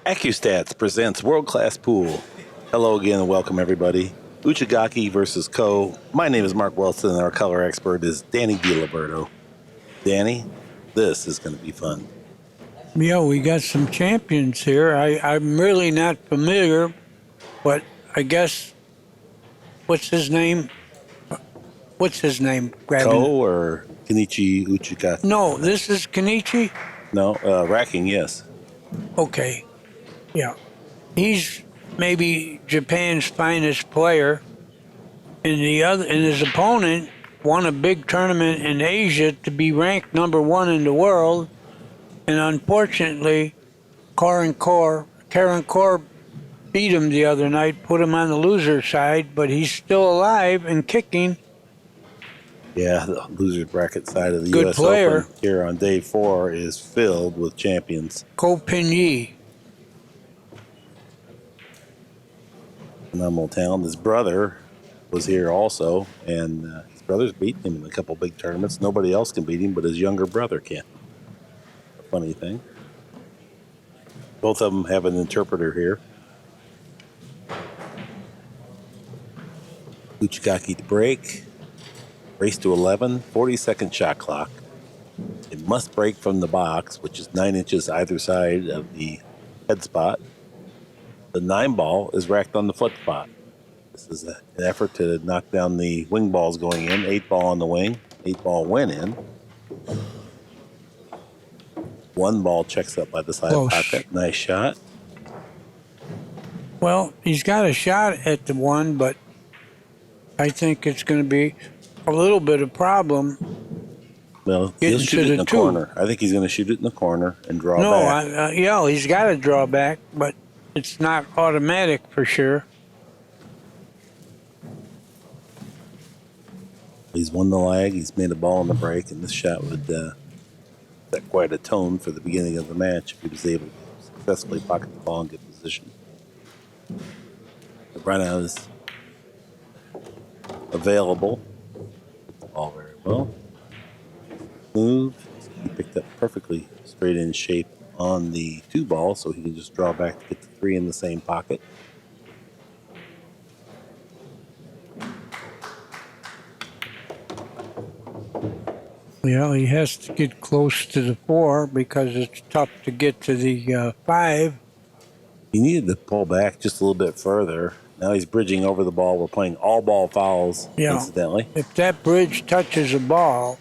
Accu-Stats presents World Class Pool. Hello again and welcome everybody. UCHIGAKI versus Co. My name is Mark Wilson and our color expert is Danny DiLiberto. Danny, this is going to be fun. Yeah, we got some champions here. I'm really not familiar, but I guess, what's his name? Co or Kenichi UCHIGAKI? No, this is Kenichi? No, racking, yes. Okay, yeah. He's maybe Japan's finest player, and his opponent won a big tournament in Asia to be ranked #1 in the world, and unfortunately, Karen Kaur beat him the other night, put him on the loser side, but he's still alive and kicking. Yeah, the loser bracket side of the Good U.S. player. Open here on day 4 is filled with champions. Ko Pin-yi. Phenomenal talent. His brother was here also, and his brother's beaten him in a couple big tournaments. Nobody else can beat him, but his younger brother can. A funny thing. Both of them have an interpreter here. UCHIGAKI to break. Race to 11, 40-second shot clock. It must break from the box, which is 9 inches either side of the head spot. The 9 ball is racked on the foot spot. This is an effort to knock down the wing balls going in. 8 ball on the wing. 8 ball went in. 1 ball checks up by the side pocket. Nice shot. Well, he's got a shot at the 1, but I think it's going to be a little bit of problem. Well, he'll shoot it in the corner. I think he's going to shoot it in the corner and draw back. Yeah, he's got to draw back, but it's not automatic for sure. He's won the lag. He's made a ball on the break, and this shot would set quite a tone for the beginning of the match if he was able to successfully pocket the ball and get position. The run out is available. All very well. Smooth. He picked up perfectly straight in shape on the 2 ball, so he can just draw back to get the 3 in the same pocket. Yeah, he has to get close to the 4 because it's tough to get to the 5. He needed to pull back just a little bit further. Now he's bridging over the ball. We're playing all ball fouls, incidentally. If that bridge touches a ball,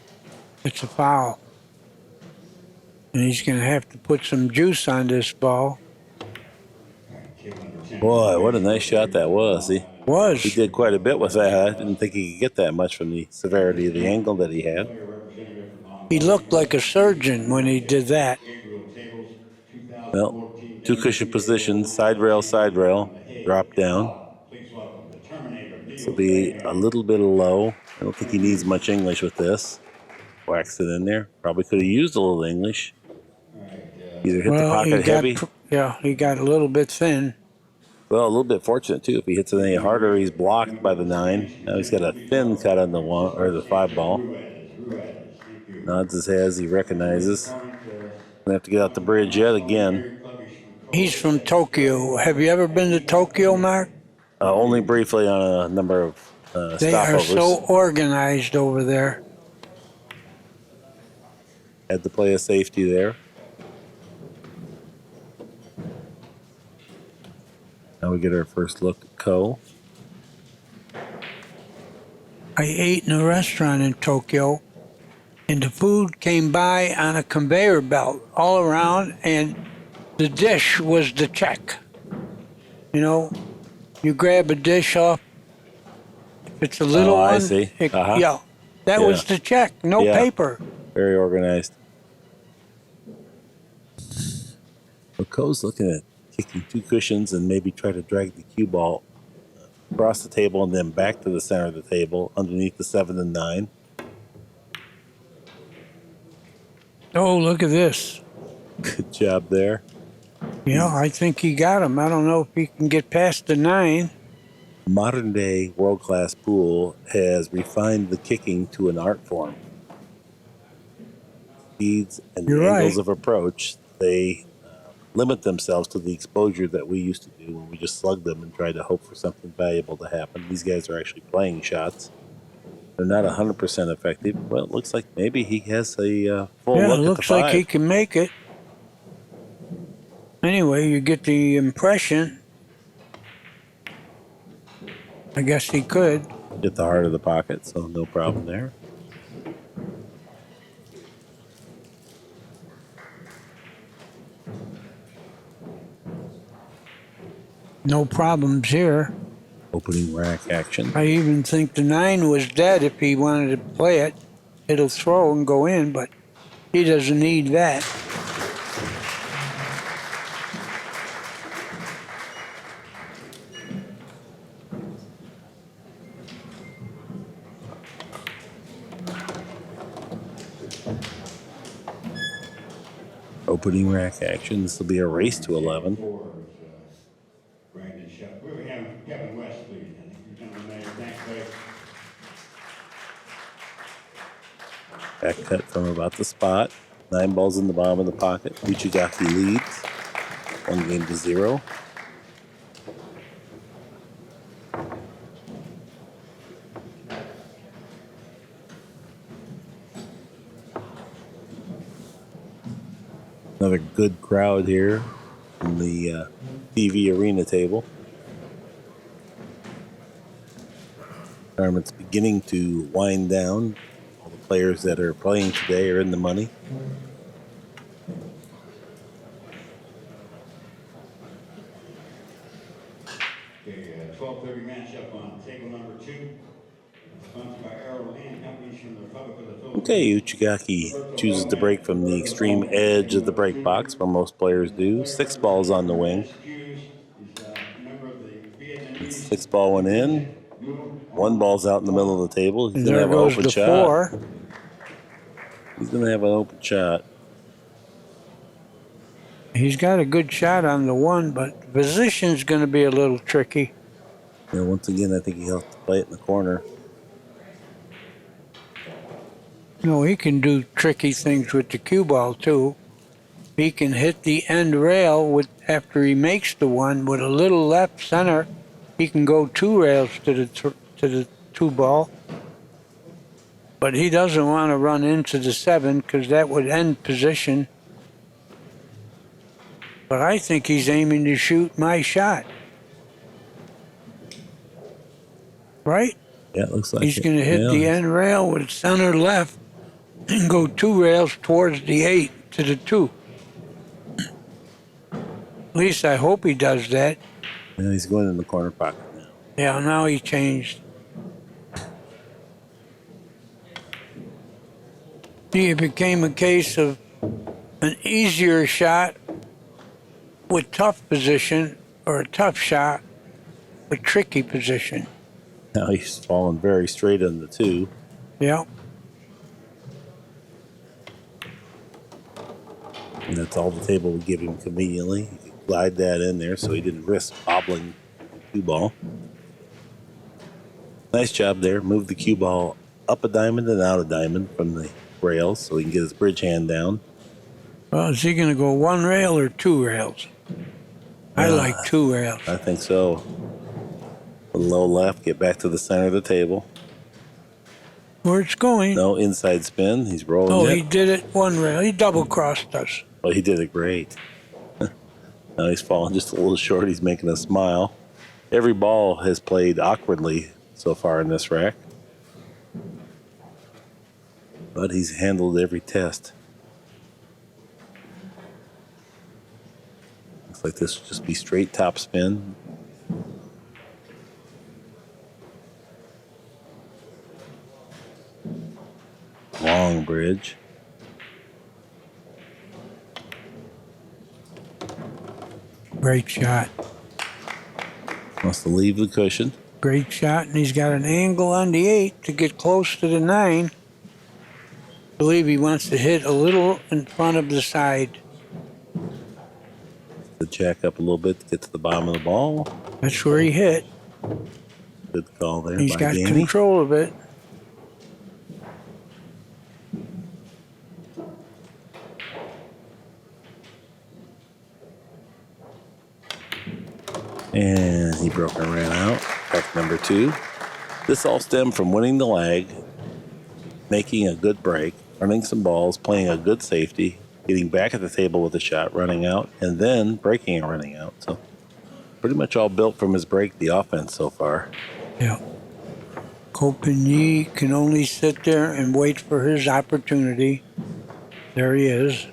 it's a foul. And he's going to have to put some juice on this ball. Boy, what a nice shot that was. He did quite a bit with that. I didn't think he could get that much from the severity of the angle that he had. He looked like a surgeon when he did that. Well, 2 cushion positions, side rail, drop down. This will be a little bit low. I don't think he needs much English with this. Waxed it in there. Probably could have used a little English. Either hit the pocket heavy. He got a little bit thin. Well, a little bit fortunate too. If he hits it any harder, he's blocked by the 9. Now he's got a thin cut on the 1 or the 5 ball. Nods his head as he recognizes. Gonna have to get out the bridge yet again. He's from Tokyo. Have you ever been to Tokyo, Mark? Only briefly on a number of stopovers. They are so organized over there. Had to play a safety there. Now we get our first look at Co. I ate in a restaurant in Tokyo, and the food came by on a conveyor belt all around, and the dish was the check. You know, you grab a dish off, if it's a little one, I see. yeah, that was the check, no paper. Very organized. Co's looking at kicking 2 cushions and maybe try to drag the cue ball across the table and then back to the center of the table underneath the 7 and 9. Oh, look at this. Good job there. Yeah, I think he got him. I don't know if he can get past the 9. Modern day world class pool has refined the kicking to an art form. Speeds and You're the angles right. of approach, they limit themselves to the exposure that we used to do when we just slugged them and tried to hope for something valuable to happen. These guys are actually playing shots. They're not 100% effective. Well, it looks like maybe he has a full Yeah, look at the looks like 5. he can make it. Anyway, you get the impression. I guess he could. Hit the heart of the pocket, so no problem there. No problems here. Opening rack action. I even think the 9 was dead if he wanted to play it. It'll throw and go in, but he doesn't need that. Opening rack action. This will be a race to 11. We have Kevin West, please. I think you're gentlemen there. Thanks, buddy. Back cut from about the spot. 9 balls in the bottom of the pocket. UCHIGAKI leads 1-0. Another good crowd here in the TV arena table. Tournament's beginning to wind down. All the players that are playing today are in the money. Okay, 12:30 matchup on table number 2. Sponsored by Arrow and Companies from the Republic of the Philippines. Okay, UCHIGAKI chooses to break from the extreme edge of the break box, where most players do. 6 balls on the wing. 6 ball went in. 1 ball's out in the middle of the table. He's And going to there have an goes open the shot. 4. He's going to have an open shot. He's got a good shot on the 1, but the position's going to be a little tricky. And once again, I think he has to play it in the corner. No, he can do tricky things with the cue ball too. He can hit the end rail with after he makes the 1 with a little left center. He can go 2 rails to the 2 ball. But he doesn't want to run into the 7 because that would end position. But I think he's aiming to shoot my shot. Right? Yeah, it looks like He's it. going to hit Yeah. the end rail with center left and go 2 rails towards the 8 to the 2. At least I hope he does that. Yeah, he's going in the corner pocket now. Yeah, now he changed. It became a case of an easier shot with tough position or a tough shot with tricky position. Now he's falling very straight on the 2. Yeah. And that's all the table would give him conveniently. He could glide that in there so he didn't risk bobbling the cue ball. Nice job there. Move the cue ball up a diamond and out a diamond from the rails so he can get his bridge hand down. Well, is he going to go 1 rail or 2 rails? I like 2 rails. I think so. A low left, get back to the center of the table. Where it's going. No inside spin. He's rolling Oh, it. he did it 1 rail. He double-crossed us. Oh, he did it great. Now he's falling just a little short. He's making a smile. Every ball has played awkwardly so far in this rack. But he's handled every test. Looks like this will just be straight top spin. Long bridge. Great shot. Wants to leave the cushion. Great shot, and he's got an angle on the 8 to get close to the 9. I believe he wants to hit a little in front of the side. The jack up a little bit to get to the bottom of the ball. That's where he hit. Good call there He's by got Danny. control of it. And he broke and ran out. Back number 2. This all stemmed from winning the lag, making a good break, running some balls, playing a good safety, getting back at the table with a shot, running out, and then breaking and running out. So pretty much all built from his break, the offense so far. Yeah. Copigny can only sit there and wait for his opportunity. There he is.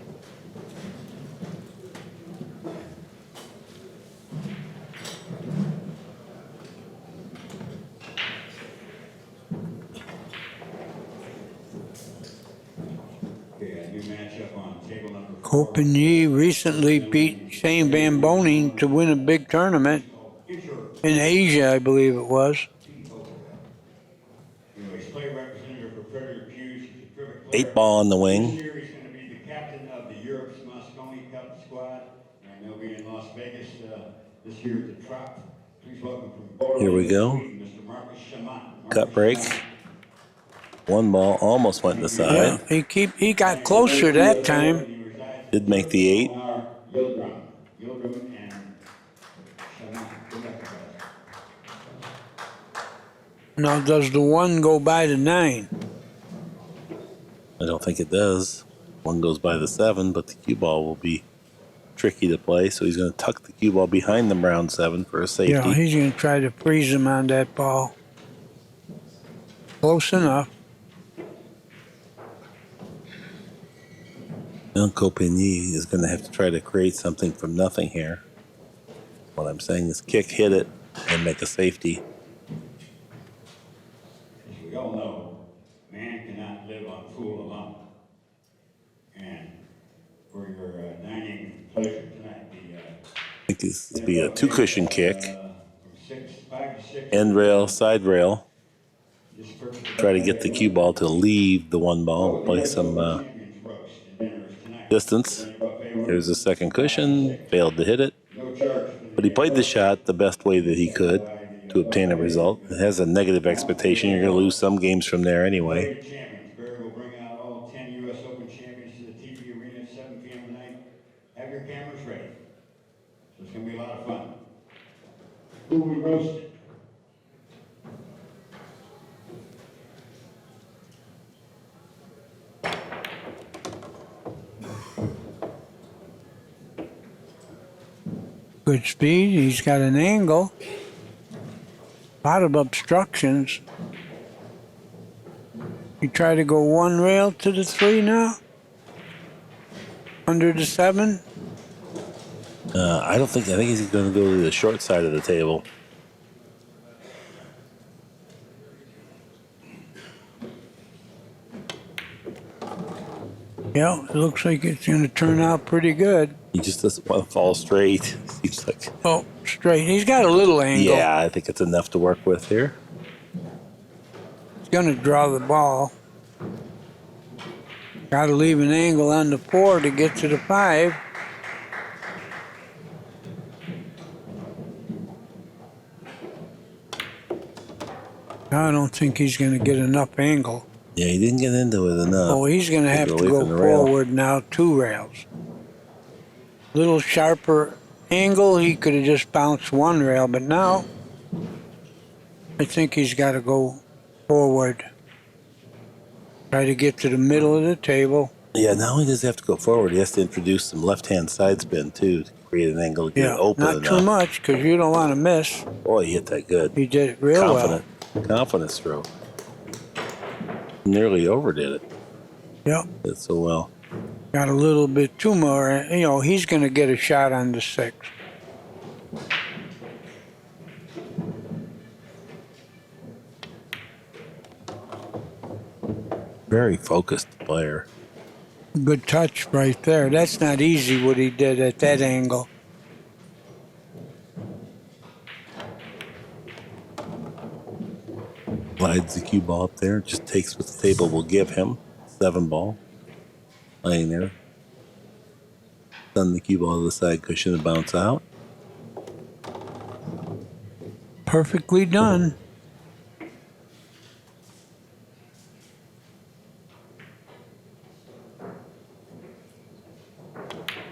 Okay, a new matchup on table number 4. Copigny recently beat Shane Van Boning to win a big tournament in Asia, I believe it was. Anyways, player representative for Predator Pews. He's a terrific player. 8 ball on the This wing. year he's going to be the captain of the Europe's Moscone Cup squad, and they'll be in Las Vegas this year at the Trop. Please welcome from Bordeaux, Here we go. Sweden, Mr. Marcus Shaman. Cut break. 1 ball almost went to the side. Yeah, he got closer that time. Did make the 8. Yildirim and Shaman. Good luck, guys. Now, does the 1 go by the 9? I don't think it does. 1 goes by the 7, but the cue ball will be tricky to play, so he's going to tuck the cue ball behind the brown 7 for a safety. Yeah, he's going to try to freeze him on that ball. Close enough. Now Copigny is going to have to try to create something from nothing here. What I'm saying is kick, hit it, and make a safety. As we all know, man cannot live on fool alone. And for your dining pleasure tonight, I think this will be a 2 cushion kick. from 5 to 6. End rail, side rail. Just purchase Try to get the cue ball to leave the 1 ball, play some champions roast and dinners tonight. distance. There's a second cushion, failed to hit it. No charge. But he played the shot the best way that he could to obtain a result. It has a negative expectation. You're going to lose some games from there anyway. Champions. Barry will bring out all 10 U.S. Open champions to the TV arena at 7 p.m. tonight. Have your cameras ready. So it's going to be a lot of fun. Who we roasted? Good speed. He's got an angle. A lot of obstructions. You try to go 1 rail to the 3 now? Under the 7? I think he's going to go to the short side of the table. Yeah, it looks like it's going to turn out pretty good. He just doesn't want to fall straight. Seems like. Oh, straight. He's got a little angle. Yeah, I think it's enough to work with here. He's going to draw the ball. Got to leave an angle on the 4 to get to the 5. I don't think he's going to get enough angle. Yeah, he didn't get into it enough. Oh, he's going to have to away go from the rail. forward now 2 rails. Little sharper angle, he could have just bounced 1 rail, but now I think he's got to go forward. Try to get to the middle of the table. Yeah, not only does he have to go forward, he has to introduce some left-hand side spin, too, to create an angle to get Yeah, it open not enough. too much because you don't want to miss. Boy, he hit that good. He did it real Confident. Confidence stroke. Nearly overdid it. well. Yep. Did so well. Got a little bit too more. You know, he's going to get a shot on the 6. Very focused player. Good touch right there. That's not easy what he did at that angle. Glides the cue ball up there. Just takes what the table will give him. 7 ball. Laying there. Send the cue ball to the side cushion and bounce out. Perfectly done.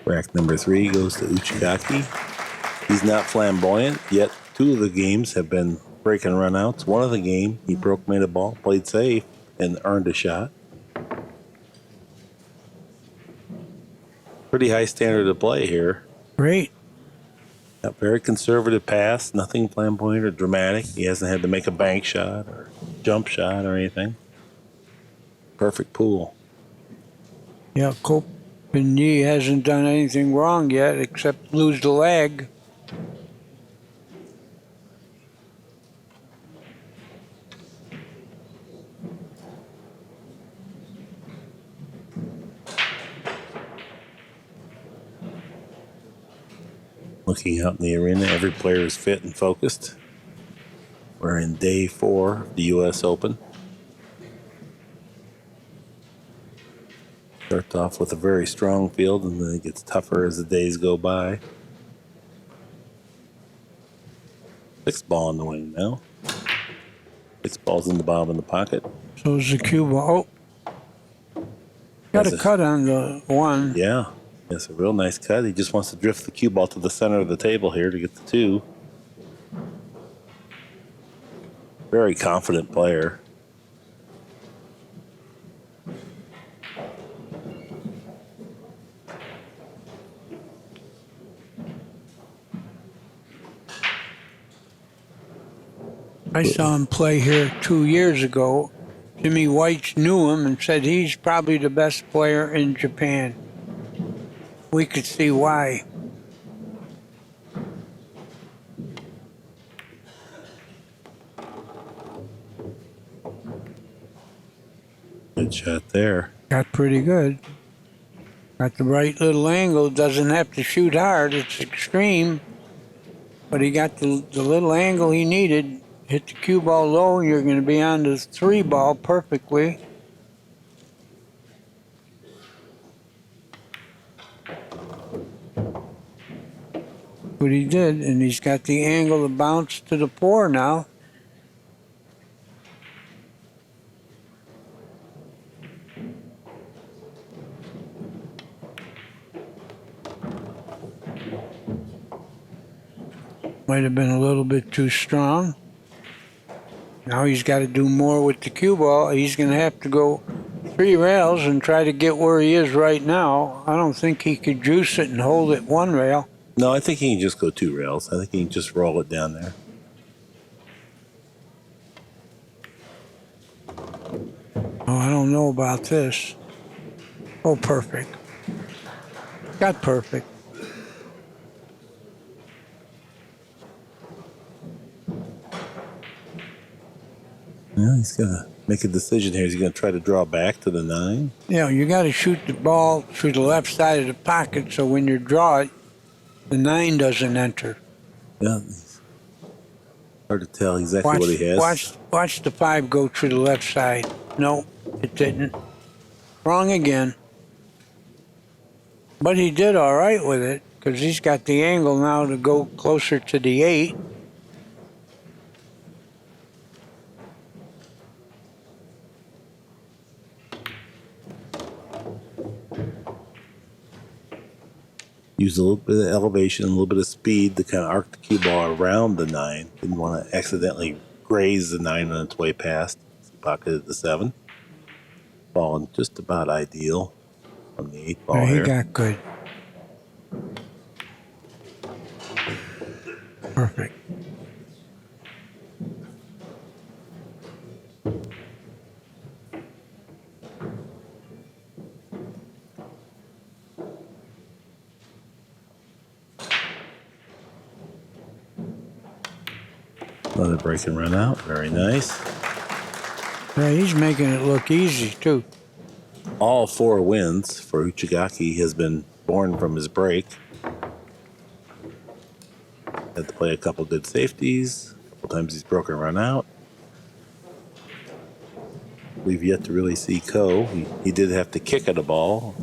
Rack number 3 goes to UCHIGAKI. He's not flamboyant, yet 2 of the games have been break and run outs. One of the game, he broke, made a ball, played safe, and earned a shot. Pretty high standard of play here. Great. A very conservative pass, nothing flamboyant or dramatic. He hasn't had to make a bank shot or jump shot or anything. Perfect pool. Yeah, Copenhagen hasn't done anything wrong yet except lose the leg. Looking out in the arena, every player is fit and focused. We're in day 4 of the U.S. Open. Starts off with a very strong field, and then it gets tougher as the days go by. 6 ball in the wing now. 6 balls in the bottom of the pocket. So is the cue ball. Oh, got a cut on the one. Yeah, it's a real nice cut. He just wants to drift the cue ball to the center of the table here to get the 2. Very confident player. I saw him play here 2 years ago. Jimmy White knew him and said he's probably the best player in Japan. We could see why. Good shot there. Got pretty good. Got the right little angle. Doesn't have to shoot hard. It's extreme. But he got the little angle he needed. Hit the cue ball low. You're going to be on the 3 ball perfectly. What he did, and he's got the angle to bounce to the 4 now. Might have been a little bit too strong. Now he's got to do more with the cue ball. He's going to have to go 3 rails and try to get where he is right now. I don't think he could juice it and hold it 1 rail. No, I think he can just go 2 rails. I think he can just roll it down there. Oh, I don't know about this. Oh, perfect. Got perfect. Yeah, he's got to make a decision here. He's going to try to draw back to the 9. Yeah, you got to shoot the ball through the left side of the pocket so when you draw it, the 9 doesn't enter. Yeah, it's hard to tell exactly what he has. Watch the 5 go through the left side. No, it didn't. Wrong again. But he did all right with it because he's got the angle now to go closer to the 8. Use a little bit of elevation, a little bit of speed to kind of arc the cue ball around the 9. Didn't want to accidentally graze the 9 on its way past. Pocketed the 7. Falling just about ideal on the 8 ball Yeah, he here. got good. Perfect. Another break and run out. Very nice. Yeah, he's making it look easy, too. All 4 wins for UCHIGAKI has been born from his break. Had to play a couple good safeties. A couple times he's broken run out. we've yet to really see Ko. He did have to kick at a ball.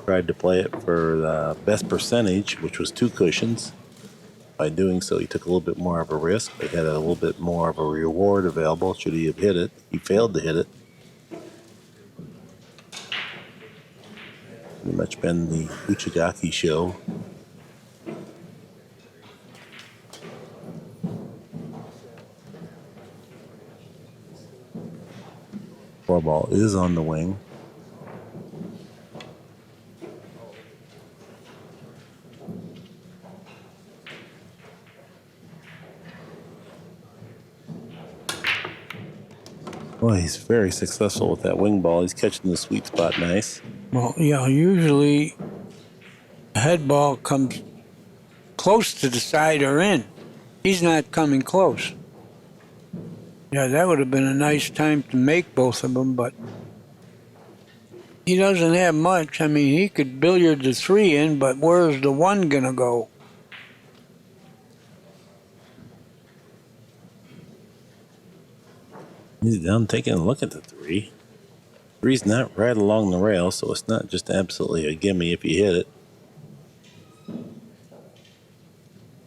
Tried to play it for the best percentage, which was 2 cushions. By doing so, he took a little bit more of a risk, but had a little bit more of a reward available should he have hit it. He failed to hit it. Pretty much been the UCHIGAKI show. Four ball is on the wing. Boy, he's very successful with that wing ball. He's catching the sweet spot nice. Well, yeah, usually the head ball comes close to the side or in. He's not coming close. Yeah, that would have been a nice time to make both of them, but he doesn't have much. I mean, he could billiard the 3 in, but where's the 1 going to go? He's down taking a look at the 3. 3's not right along the rail, so it's not just absolutely a gimme if you hit it.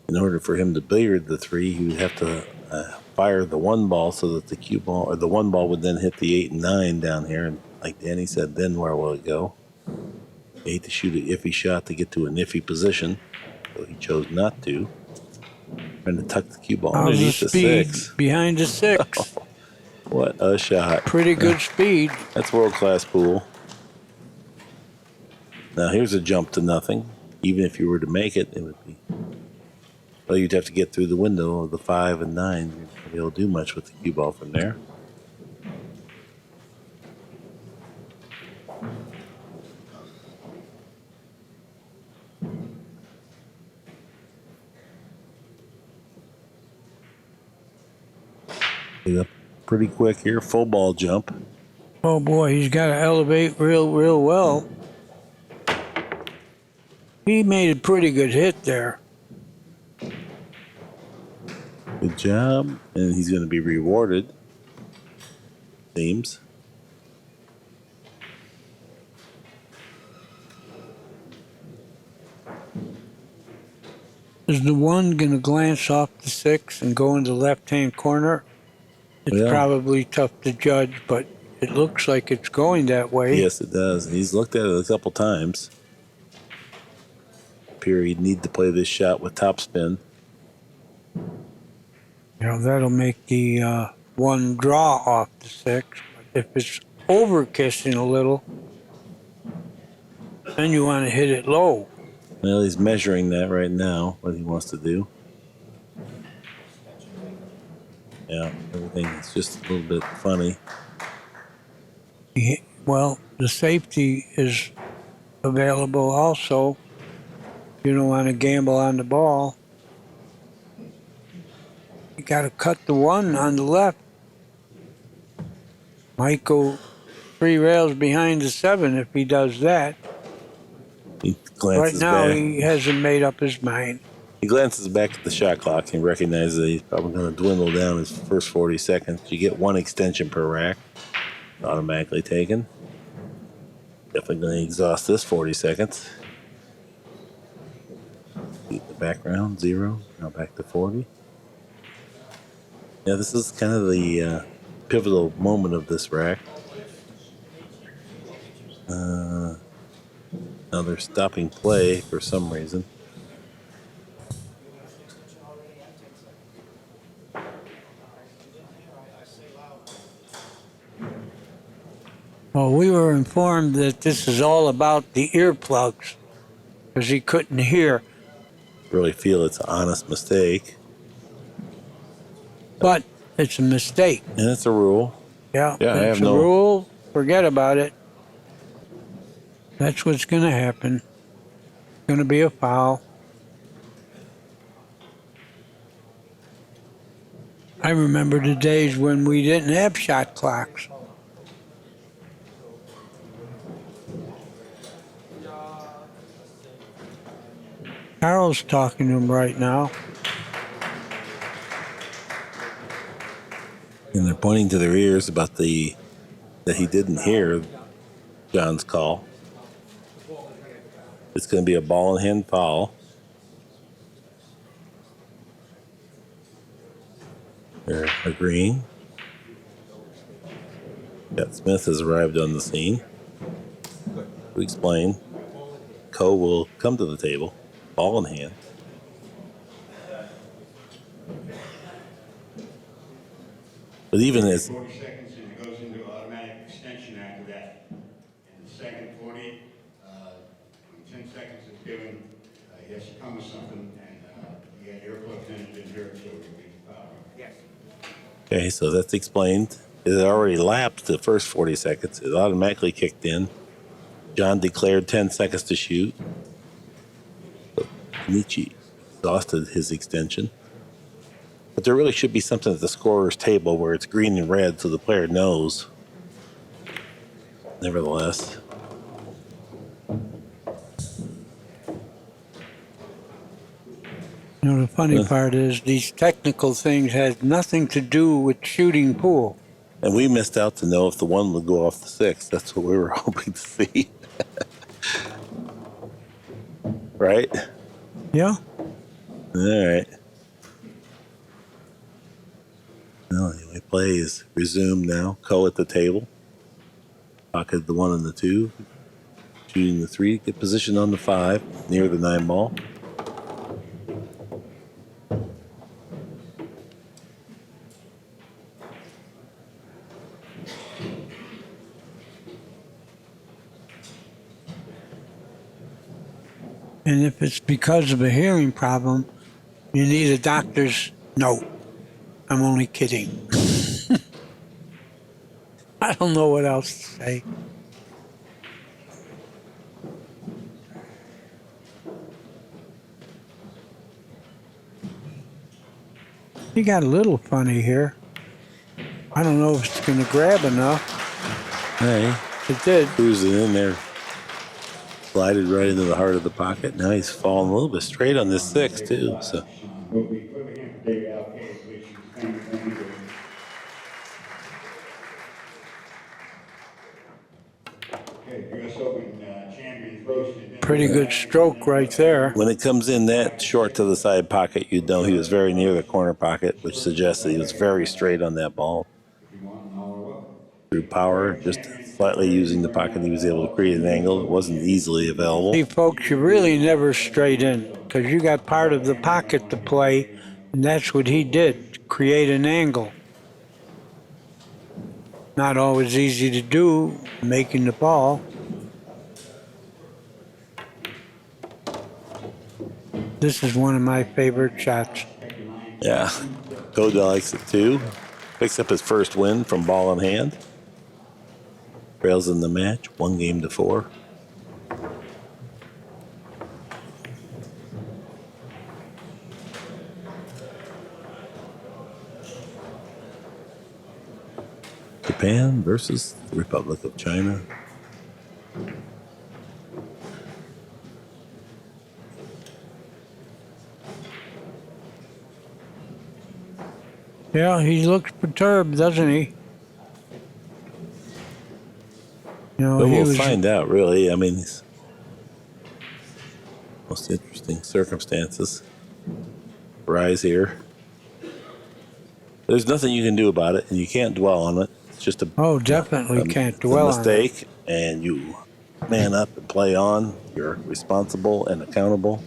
In order for him to billiard the 3, he would have to fire the 1 ball so that the cue ball, or the 1 ball would then hit the 8 and 9 down here. And like Danny said, then where will it go? He hate to shoot an iffy shot to get to an iffy position, so he chose not to. Trying to tuck the cue ball How's underneath the the speed 6. behind the 6? What a shot. Pretty good speed. That's world-class pool. Now here's a jump to nothing. Even if you were to make it, it would be... Well, you'd have to get through the window of the 5 and 9. You wouldn't be able to do much with the cue ball from there. Get up pretty quick here. Full ball jump. Oh boy, he's got to elevate real well. He made a pretty good hit there. Good job. And he's going to be rewarded. Seems. Is the 1 going to glance off the 6 and go in the left-hand corner? It's probably tough to judge, but it looks like it's going that way. Yes, it does. He's looked at it a couple times. Appear he'd need to play this shot with topspin. You know, that'll make the 1 draw off the 6. But if it's over kissing a little, then you want to hit it low. Well, he's measuring that right now, what he wants to do. Yeah, everything is just a little bit funny. Well, the safety is available also. You don't want to gamble on the ball. You got to cut the 1 on the left. Might go 3 rails behind the 7 if he does that. He Right glances now, back. he hasn't made up his mind. He glances back at the shot clock and recognizes that he's probably going to dwindle down his first 40 seconds. You get 1 extension per rack, automatically taken. Definitely going to exhaust this 40 seconds. Keep the background, 0. Now back to 40. Yeah, this is kind of the pivotal moment of this rack. Now they're stopping play for some reason. Well, we were informed that this is all about the earplugs because he couldn't hear. Really feel it's an honest mistake. But it's a mistake. And it's a rule. Yeah, Yeah, I it's have a no- rule. Forget about it. That's what's going to happen. Going to be a foul. I remember the days when we didn't have shot clocks. Carol's talking to him right now. And they're pointing to their ears about the that he didn't hear John's call. It's going to be a ball in hand foul. They're agreeing. Scott Smith has arrived on the scene to explain. Ko will come to the table, ball in hand. But even as 40 seconds and it goes into automatic extension after that. In the second 40, when 10 seconds is given, he has to come with something, and he had earplugs in and didn't hear it, so it would be foul. Yes. okay, so that's explained. It had already lapsed the first 40 seconds. It automatically kicked in. John declared 10 seconds to shoot. So Kenichi exhausted his extension. But there really should be something at the scorer's table where it's green and red so the player knows. Nevertheless. You know, the funny part is these technical things had nothing to do with shooting pool. And we missed out to know if the one would go off the six. That's what we were hoping to see. Right? Yeah. All right. Well, anyway, play is resumed now. Ko at the table. Pocketed the 1 and the 2. Shooting the 3. Get position on the 5. Near the 9 ball. And if it's because of a hearing problem, you need a doctor's note. I'm only kidding. I don't know what else to say. He got a little funny here. I don't know if it's going to grab enough. Hey, It did. cruising in there. Slided right into the heart of the pocket. Now he's falling a little bit straight on this 6 too. So Will be clearly here for David Alcade, please. Thank you. Okay, US Open champions roasted. Pretty good stroke right there. when it comes in that short to the side pocket, you know he was very near the corner pocket, which suggests that he was very straight on that ball. Through power, just slightly using the pocket, he was able to create an angle. It wasn't easily available. See, folks, you really never straight in because you got part of the pocket to play, and that's what he did, create an angle. Not always easy to do, making the ball. This is one of my favorite shots. Yeah, Koda likes it too. Picks up his first win from ball in hand. Trails in the match, 1-4. Japan versus the Republic of China. Yeah, he looks perturbed, doesn't he? You know, But he we'll was, find out, really. I mean, it's most interesting circumstances rise here. There's nothing you can do about it, and you can't dwell on it. It's just definitely can't dwell on it. mistake, and you man up and play on. You're responsible and accountable.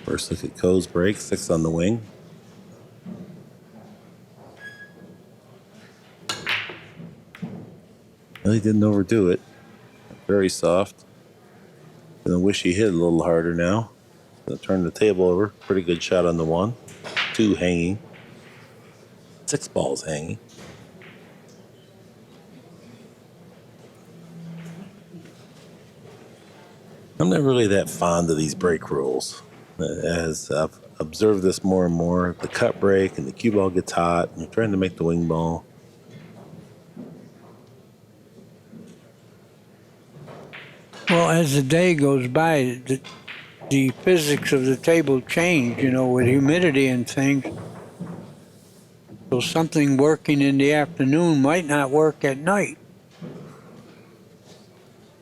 First look at Ko's break, 6 on the wing. Well, he didn't overdo it. Very soft. Gonna wish he hit a little harder now. Gonna turn the table over. Pretty good shot on the 1. 2 hanging. 6 balls hanging. I'm not really that fond of these break rules. As I've observed this more and more, the cut break and the cue ball gets hot, and you're trying to make the wing ball. Well, as the day goes by, the physics of the table change, with humidity and things. So something working in the afternoon might not work at night.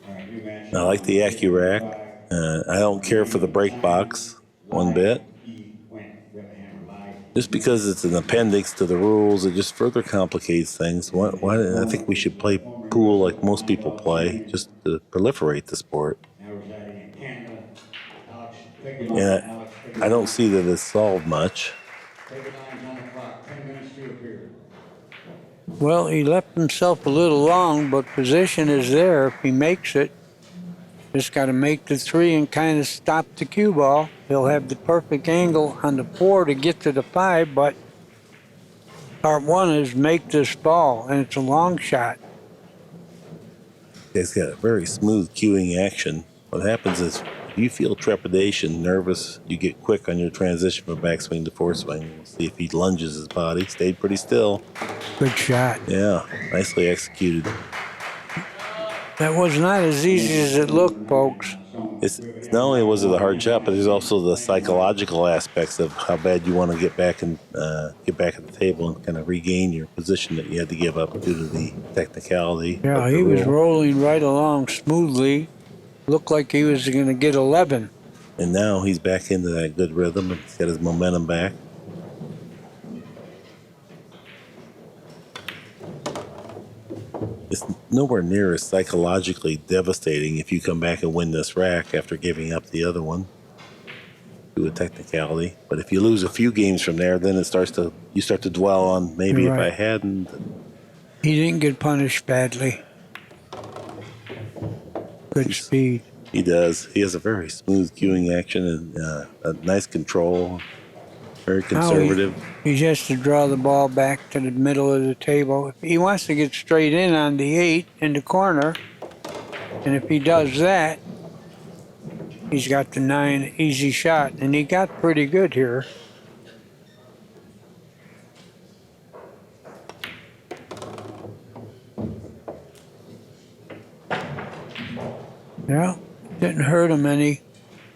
All right, new match. I like the Accu-Rack. I don't care for the break box one bit. Just because it's an appendix to the rules, it just further complicates things. Why I think we should play pool like most people play, just to proliferate the sport. Now residing in Canada, Alex And Alex I don't see that it's solved much. Figurline's on the clock, 10 minutes to appear. Well, he left himself a little long, but position is there if he makes it. Just got to make the 3 and kind of stop the cue ball. He'll have the perfect angle on the 4 to get to the 5, but part 1 is make this ball, and it's a long shot. He's got a very smooth cueing action. What happens is if you feel trepidation, nervous, you get quick on your transition from backswing to foreswing. We'll see if he lunges his body. Stayed pretty still. Good shot. Yeah, nicely executed. That was not as easy as it looked, folks. It's not only was it a hard shot, but there's also the psychological aspects of how bad you want to get back at the table and kind of regain your position that you had to give up due to the technicality. Yeah, he was rolling right along smoothly. Looked like he was going to get 11. And now he's back into that good rhythm and he's got his momentum back. It's nowhere near as psychologically devastating if you come back and win this rack after giving up the other one to a technicality. But if you lose a few games from there, then you start to dwell on maybe Right. if I hadn't. He didn't get punished badly. Good speed. He does. He has a very smooth cueing action and a nice control. Very conservative. He has to draw the ball back to the middle of the table. If he wants to get straight in on the 8 in the corner, and if he does that, he's got the 9 easy shot, and he got pretty good here. Yeah, didn't hurt him any.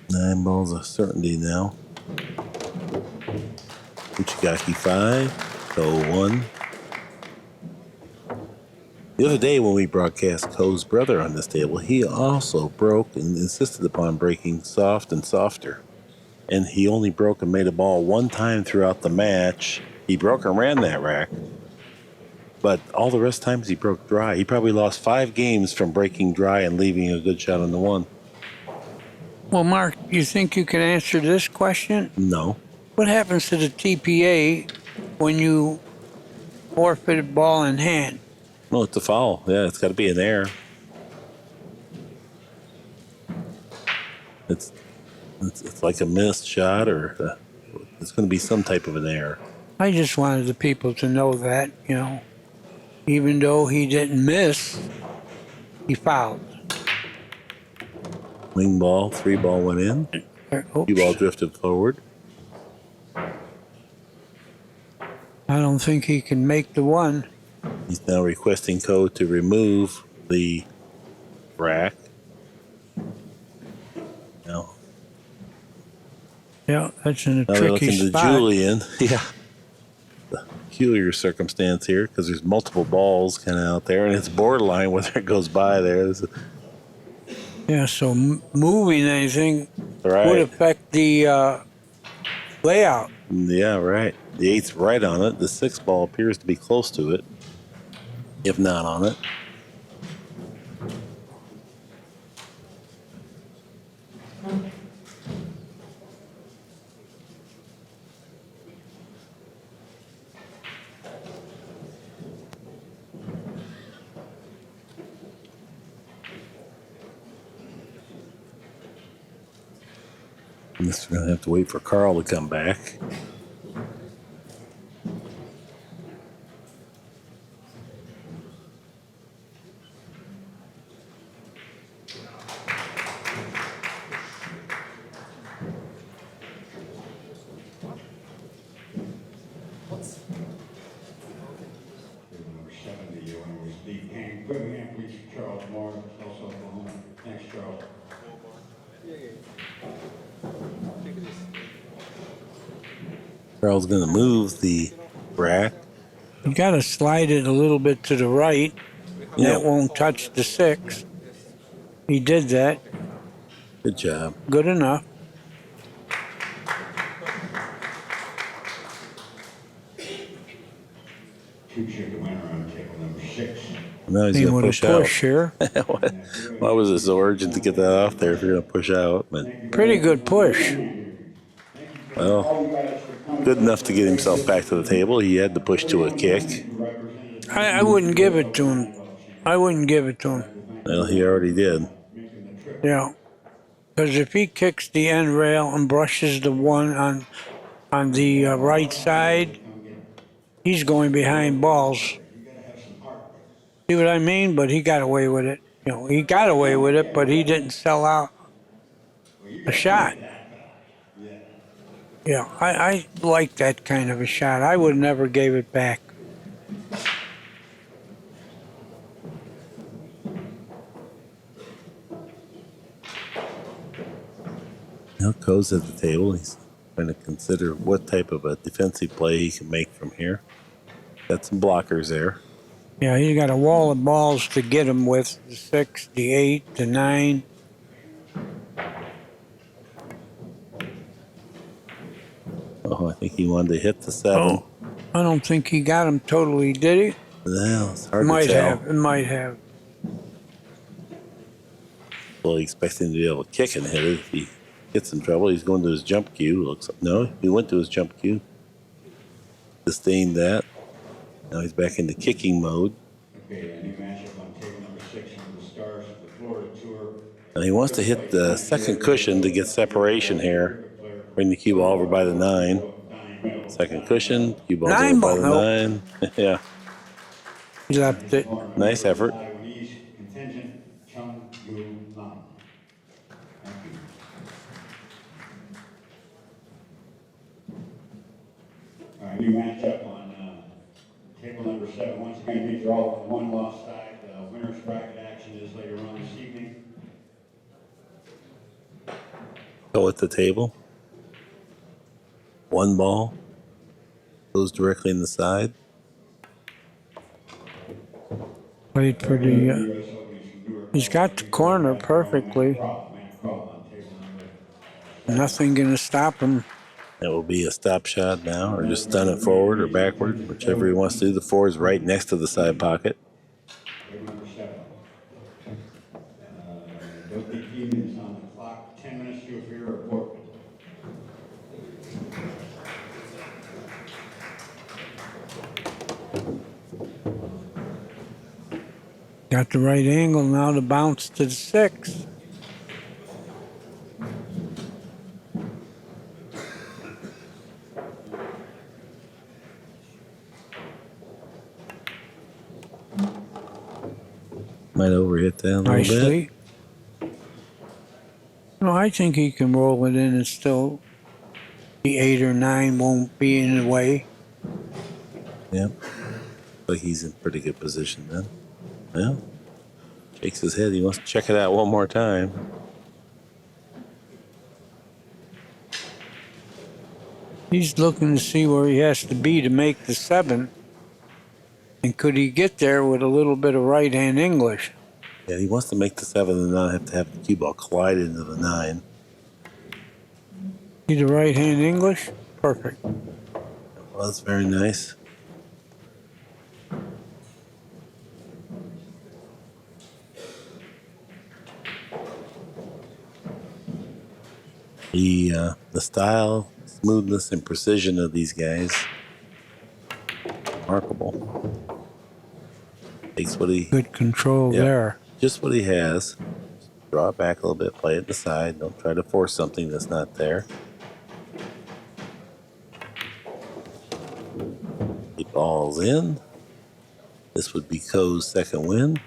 9 balls of certainty now. UCHIGAKI 5, Ko 1. The other day when we broadcast Ko's brother on this table, he also broke and insisted upon breaking soft and softer. And he only broke and made a ball one time throughout the match. He broke and ran that rack. But all the rest of the times he broke dry. He probably lost 5 games from breaking dry and leaving a good shot on the 1. Well, Mark, you think you can answer this question? No. What happens to the TPA when you forfeit a ball in hand? No, it's a foul. Yeah, it's got to be an error. It's like a missed shot, or it's going to be some type of an error. I just wanted the people to know that, even though he didn't miss, he fouled. Wing ball, 3 ball went in. Oops. 2 ball drifted forward. I don't think he can make the 1. He's now requesting Ko to remove the rack. Now, Yeah, that's in a now they're tricky looking to spot. Julian. Yeah. The peculiar circumstance here because there's multiple balls kind of out there, and it's borderline whether it goes by there. Yeah, so moving anything Right. would affect the layout. Yeah, right. The 8's right on it. The 6 ball appears to be close to it, if not on it. I guess we're going to have to wait for Carl to come back. Number 70, was the equipment athletes Charles Moore, also Oklahoma. Thanks, Charles. Charles going to move the rack. You got to slide it a little bit to the right. You That know, won't touch the 6. He did that. good job. Good enough. Two-chicken winner on table number 6. Now he's Same going to with a push out. push here. Why was it so urgent to get that off there if you're going to push out? But, Pretty good push. well, good enough to get himself back to the table. He had to push to a kick. I wouldn't give it to him. I wouldn't give it to him. Well, he already did. Yeah. Because if he kicks the end rail and brushes the one on the right side, he's going behind balls. See what I mean? But he got away with it. You know, he got away with it, but he didn't sell out a shot. Yeah, I like that kind of a shot. I would never gave it back. Now Coe's at the table. He's trying to consider what type of a defensive play he can make from here. Got some blockers there. Yeah, he's got a wall of balls to get him with, the 6, the 8, the 9. Oh, I think he wanted to hit the 7. Oh, I don't think he got him totally, did he? Well, it's hard Might to tell. have. It might have. Well, he expects him to be able to kick and hit it. If he gets in trouble, he's going to his jump cue. Looks like, no, he went to his jump cue. Sustained that. Now he's back into kicking mode. Okay, a new matchup on table number 6 for the Stars of the Florida Tour. Now he wants to hit the second cushion to get separation here. Bring the cue ball over by the 9. Second cushion, cue ball's over by the 9. Yeah, He left it. nice effort. Taiwanese contingent Chung Yu Lam. Thank you. All right, new matchup on table number 7. Once again, these are all on one loss side. Winner's bracket action is later on this evening. Go at the table. One ball goes directly in the side. Played for the. He's got the corner perfectly. Nothing gonna stop him. That will be a stop shot now, or just stun it forward or backward, whichever he wants to do. The 4 is right next to the side pocket. Table number 7. Doki Keenan is on the clock. 10 minutes to appear report. Got the right angle now to bounce to the 6. Might overhit that a little bit. Nicely. No, I think he can roll it in and still the 8 or 9 won't be in the way. Yep. But he's in pretty good position then. Well, shakes his head. He wants to check it out one more time. He's looking to see where he has to be to make the 7. And could he get there with a little bit of right-hand English? Yeah, he wants to make the 7 and not have to have the cue ball collide into the 9. See the right-hand English? Perfect. Well, that's very nice. The style, smoothness, and precision of these guys, remarkable. Takes what he Good control there. just what he has. Draw it back a little bit, play it to the side. Don't try to force something that's not there. The ball's in. This would be Coe's second win.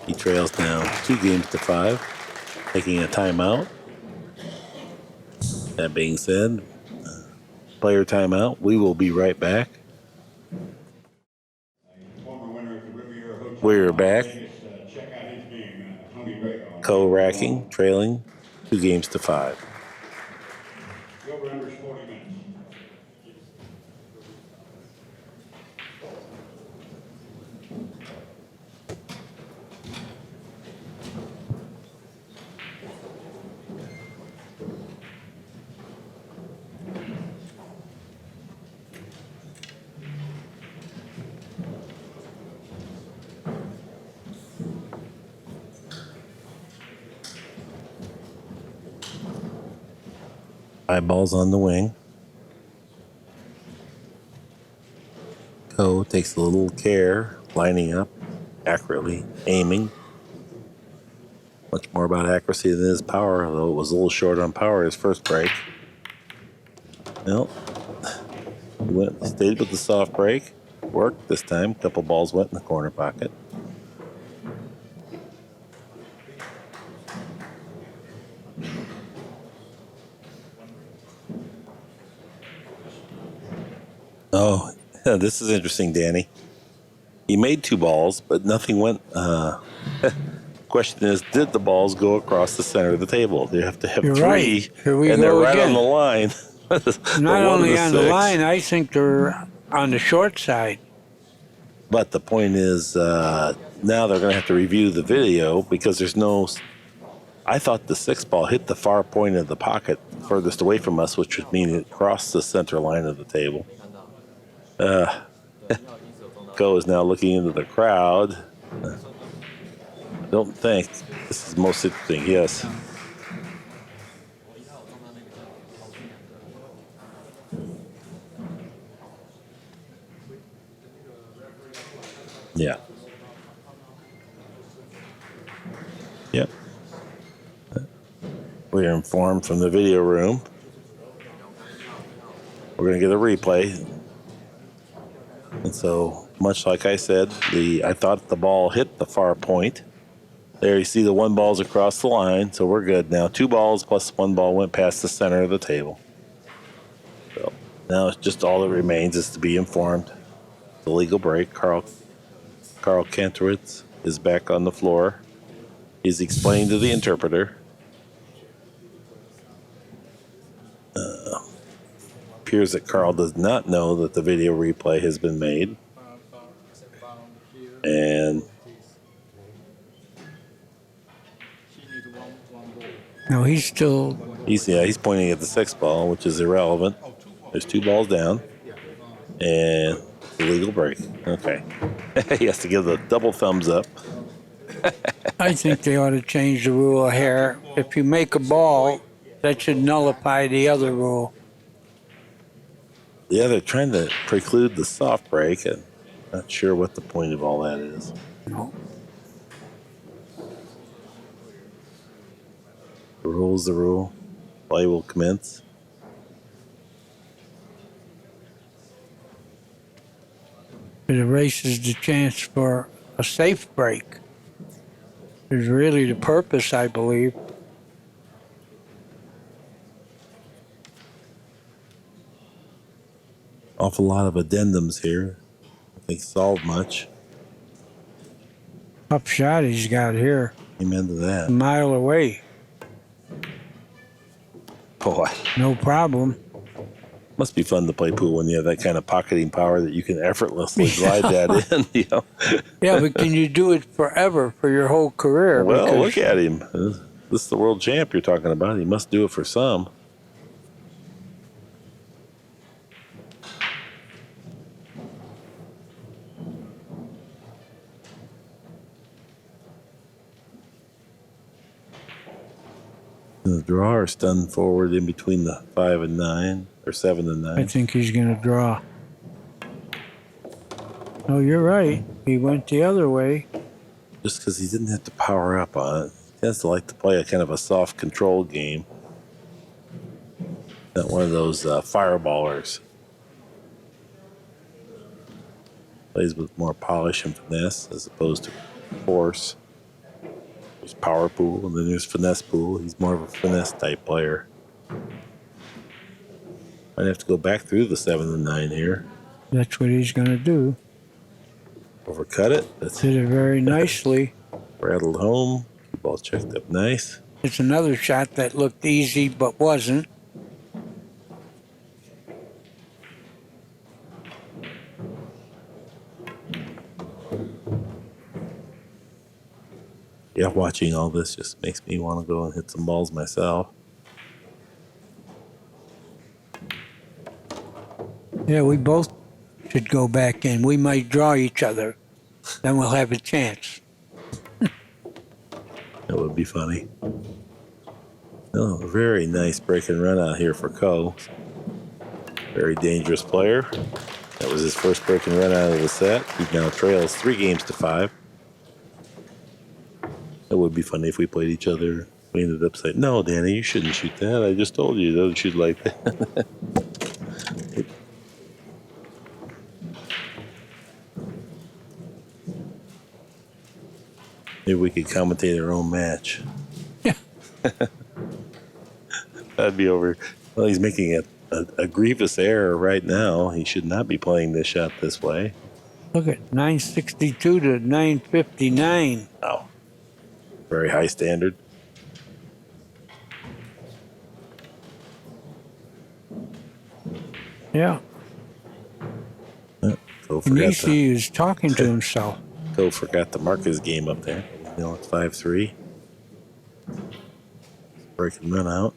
He trails now 2 games to 5, taking a timeout. That being said, player timeout. We will be right back. Former winner at the Riviera Hotel. We're back. Check out his name, Tony Drago. Coe racking, trailing 2 games to 5. The over-under is 40 minutes. Eyeballs on the wing. Ko takes a little care, lining up accurately, aiming. Much more about accuracy than his power, although it was a little short on power his first break. Well, he stayed with the soft break. Worked this time. A couple balls went in the corner pocket. Oh, this is interesting, Danny. He made 2 balls, but nothing went. Question is, did the balls go across the center of the table? They have to have You're 3, right. Here we and go they're right again. on the line. Not One only of on the 6. line, I think they're on the short side. But the point is, now they're going to have to review the video because there's no. I thought the 6th ball hit the far point of the pocket furthest away from us, which would mean it crossed the center line of the table. Ko is now looking into the crowd. I don't think this is most interesting. Yes. Yeah. Yep. We're informed from the video room. We're going to get a replay. And so, much like I said, I thought the ball hit the far point. There you see the 1 ball's across the line, so we're good now. 2 balls plus 1 ball went past the center of the table. So now it's just all that remains is to be informed. The legal break. Carl Kantrowitz is back on the floor. He's explaining to the interpreter. Appears that Carl does not know that the video replay has been made. And No, he's still. he's pointing at the 6th ball, which is irrelevant. There's 2 balls down. And illegal break. Okay. He has to give the double thumbs up. I think they ought to change the rule here. If you make a ball, that should nullify the other rule. Yeah, they're trying to preclude the soft break, and not sure what the point of all that is. No. The rule's the rule. Play will commence. It erases the chance for a safe break. Is really the purpose, I believe. Awful lot of addendums here. I think solve much. Tough shot he's got here. Amen to that. A mile away. Boy, No problem. must be fun to play pool when you have that kind of pocketing power that you can effortlessly glide that in. You know? Yeah, but can you do it forever for your whole career? Well, Because look at him. This is the world champ you're talking about. He must do it for some. The draw or stun forward in between the 5 and 9 or 7 and 9. I think he's going to draw. Oh, you're right. He went the other way. Just because he didn't have to power up on it. He tends to like to play a kind of a soft control game. Not one of those fireballers. Plays with more polish and finesse as opposed to force. There's power pool and then there's finesse pool. He's more of a finesse type player. I'd have to go back through the 7 and 9 here. That's what he's going to do. Overcut it. That's Did it very nicely. rattled home. Ball checked up nice. It's another shot that looked easy but wasn't. Yeah, watching all this just makes me want to go and hit some balls myself. Yeah, we both should go back in. We might draw each other. Then we'll have a chance. That would be funny. Oh, very nice break and run out here for Ko. Very dangerous player. That was his first break and run out of the set. He now trails 3 games to 5. It would be funny if we played each other. We ended up saying, "No, Danny, you shouldn't shoot that. I just told you don't shoot like that." Maybe we could commentate our own match. Yeah. That'd be over. Well, he's making a grievous error right now. He should not be playing this shot this way. Look at 962 to 959. Oh, very high standard. Yeah. Kenichi is talking to himself. Ko forgot to mark his game up there. You know, it's 5-3. Break and run out.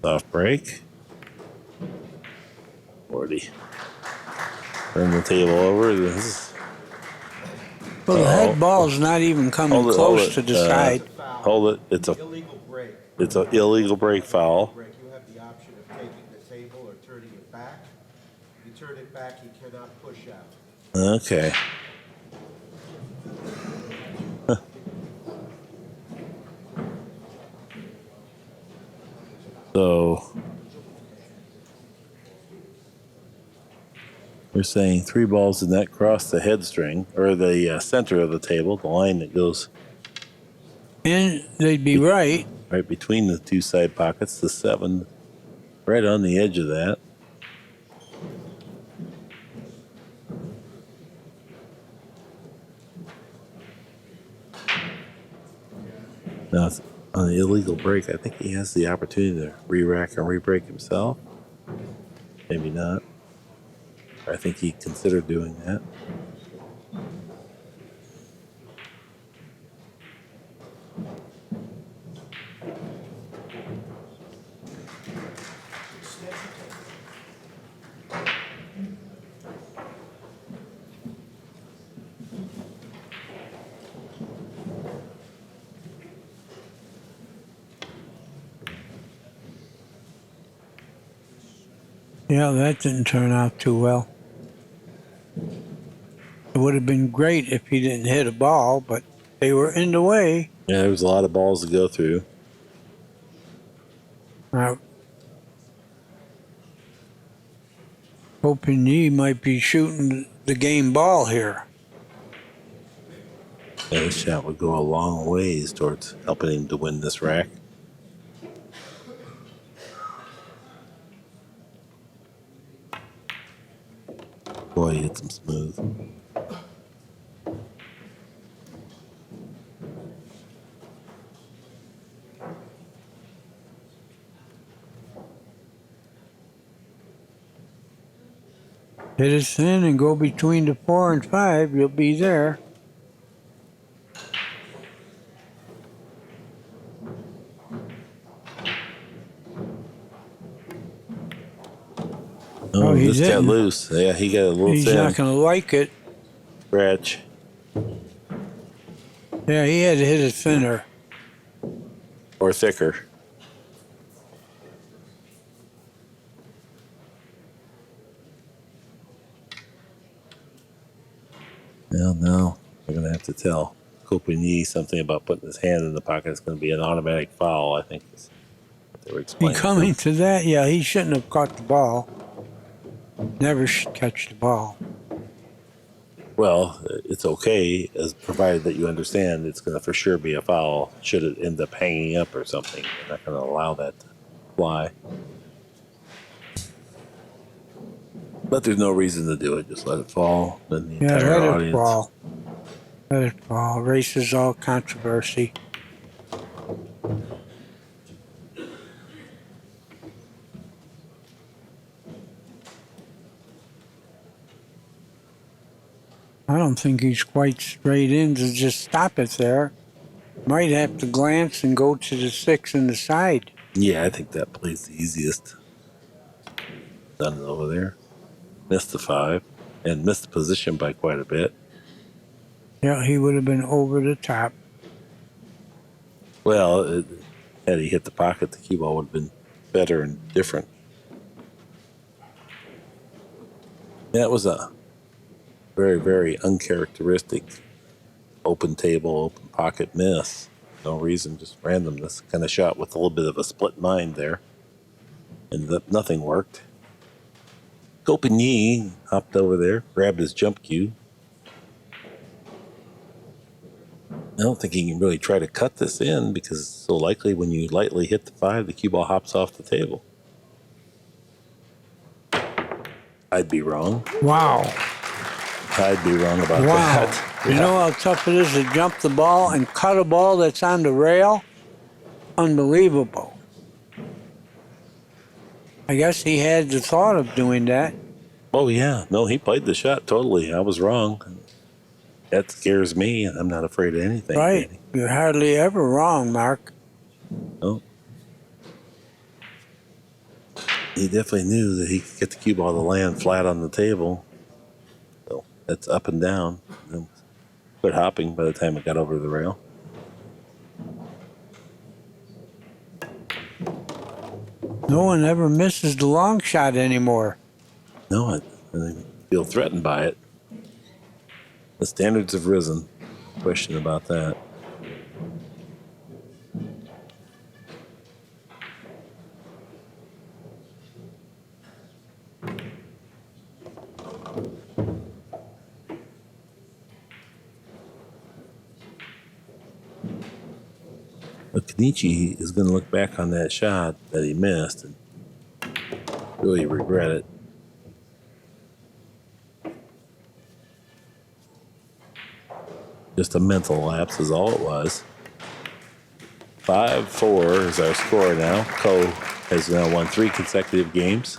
Soft break. 40. Turn the table over. This Well, the head ball's not even coming close to the side. Hold it. It's a Illegal break. It's an illegal break foul. Break. You have the option of taking the table or turning it back. If you turn it back, you cannot push out. Okay. So we're saying 3 balls in net cross the head string or the center of the table, the line that goes And they'd be right. right between the 2 side pockets, the 7 right on the edge of that. Now, on the illegal break, I think he has the opportunity to re-rack and re-break himself. Maybe not. I think he considered doing that. Yeah, that didn't turn out too well. It would have been great if he didn't hit a ball, but they were in the way. Yeah, there was a lot of balls to go through. Hoping he might be shooting the game ball here. Yeah, this shot would go a long ways towards helping him to win this rack. Boy, he hits him smooth. Hit it thin and go between the 4 and 5. You'll be there. Oh, he this got didn't. loose. Yeah, he got a little He's thin. not going to like it. Scratch. Yeah, he had to hit it thinner. Or thicker. Well, no, we're going to have to tell Kopeny something about putting his hand in the pocket. It's going to be an automatic foul, I think. Is what they were He explaining. coming to that? Yeah, he shouldn't have caught the ball. Never should catch the ball. Well, it's okay, as provided that you understand it's going to for sure be a foul. Should it end up hanging up or something, you're not going to allow that to fly. But there's no reason to do it. Just let it fall. Then the Yeah, entire let it audience. fall. Let it fall. Erases all controversy. I don't think he's quite straight in to just stop it there. Might have to glance and go to the 6 and the side. Yeah, I think that play's the easiest. Done it over there. Missed the 5 and missed the position by quite a bit. Yeah, he would have been over the top. Well, had he hit the pocket, the cue ball would have been better and different. That was a very, very uncharacteristic open table, open pocket miss. No reason, just randomness. Kind of shot with a little bit of a split mind there. And nothing worked. Kopeny hopped over there, grabbed his jump cue. I don't think he can really try to cut this in because it's so likely when you lightly hit the 5, the cue ball hops off the table. I'd be wrong. Wow. I'd be wrong about Wow. that. You know how tough it is to jump the ball and cut a ball that's on the rail? Unbelievable. I guess he had the thought of doing that. Oh, yeah. No, he played the shot totally. I was wrong. That scares me. I'm not afraid of anything. Right. Danny. You're hardly ever wrong, Mark. No. He definitely knew that he could get the cue ball to land flat on the table. So that's up and down. And quit hopping by the time it got over the rail. No one ever misses the long shot anymore. No, I feel threatened by it. The standards have risen. Question about that. But Kenichi is going to look back on that shot that he missed and really regret it. Just a mental lapse is all it was. 5-4 is our score now. Ko has now won 3 consecutive games.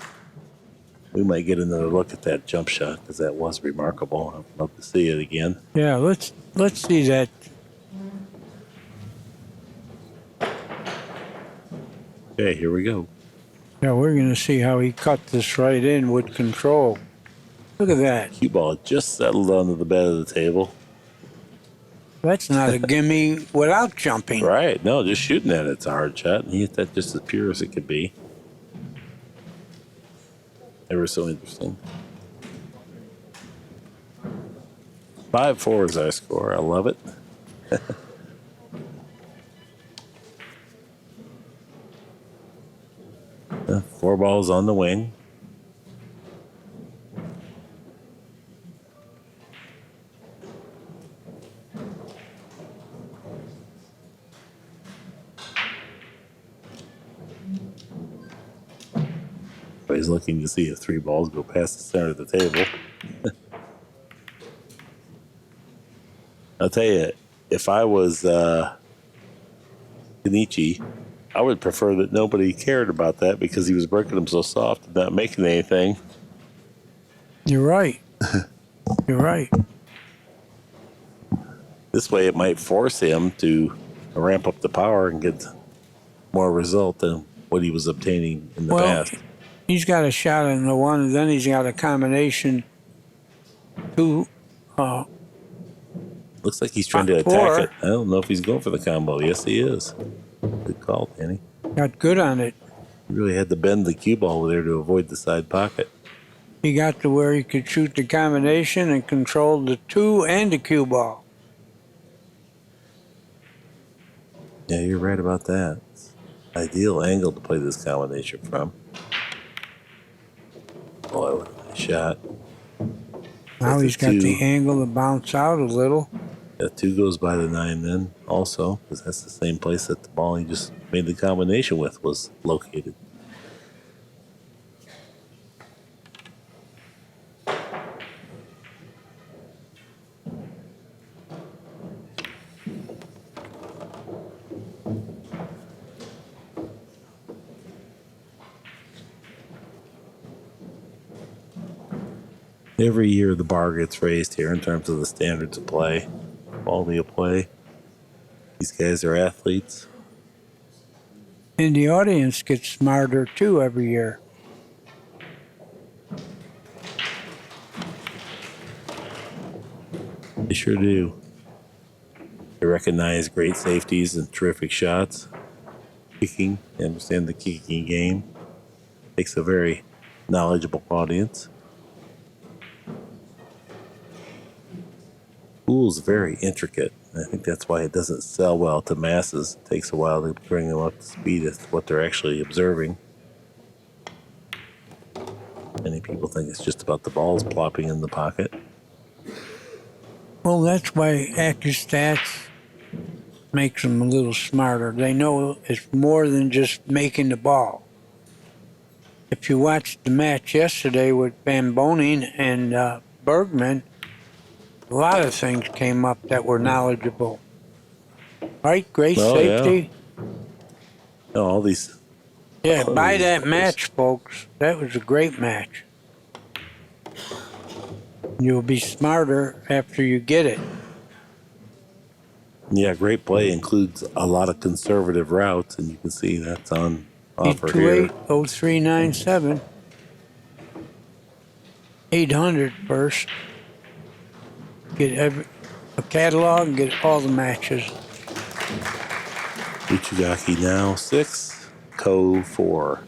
We might get another look at that jump shot because that was remarkable. I'd love to see it again. Yeah, let's see that. Okay, here we go. Yeah, we're going to see how he cut this right in with control. Look at that. Cue ball just settled onto the bed of the table. That's not a gimme without jumping. Right. No, just shooting at it's a hard shot. And he hit that just as pure as it could be. Ever so interesting. 5-4 is our score. I love it. Four balls on the wing. He's looking to see if 3 balls go past the center of the table. I'll tell you, if I was Kenichi, I would prefer that nobody cared about that because he was breaking them so soft and not making anything. You're right. You're right. This way it might force him to ramp up the power and get more result than what he was obtaining in the past. He's got a shot in the one, and then he's got a combination. Looks like he's trying to attack it. I don't know if he's going for the combo. Yes, he is. Good call, Danny. Got good on it. He really had to bend the cue ball there to avoid the side pocket. He got to where he could shoot the combination and control the 2 and the cue ball. Yeah, you're right about that. It's an ideal angle to play this combination from. Boy, what a nice shot. Now he's got the angle to bounce out a little. Yeah, 2 goes by the 9 then also, because that's the same place that the ball he just made the combination with was located. Every year the bar gets raised here in terms of the standards of play, quality of play. These guys are athletes. And the audience gets smarter too every year. They sure do. They recognize great safeties and terrific shots. Kicking, they understand the kicking game. Makes a very knowledgeable audience. Pool is very intricate. I think that's why it doesn't sell well to masses. It takes a while to bring them up to speed as to what they're actually observing. Many people think it's just about the balls plopping in the pocket. Well, that's why AccuStats makes them a little smarter. They know it's more than just making the ball. If you watched the match yesterday with Van Boning and Bergman, a lot of things came up that were knowledgeable. Right? Great safety. Yeah. No, all these. Yeah, all buy these that players. match, folks. That was a great match. You'll be smarter after you get it. Yeah, great play includes a lot of conservative routes, and you can see that's on offer here. 828-0397. 800 first. Get a catalog and get all the matches. UCHIGAKI now 6, Ko 4.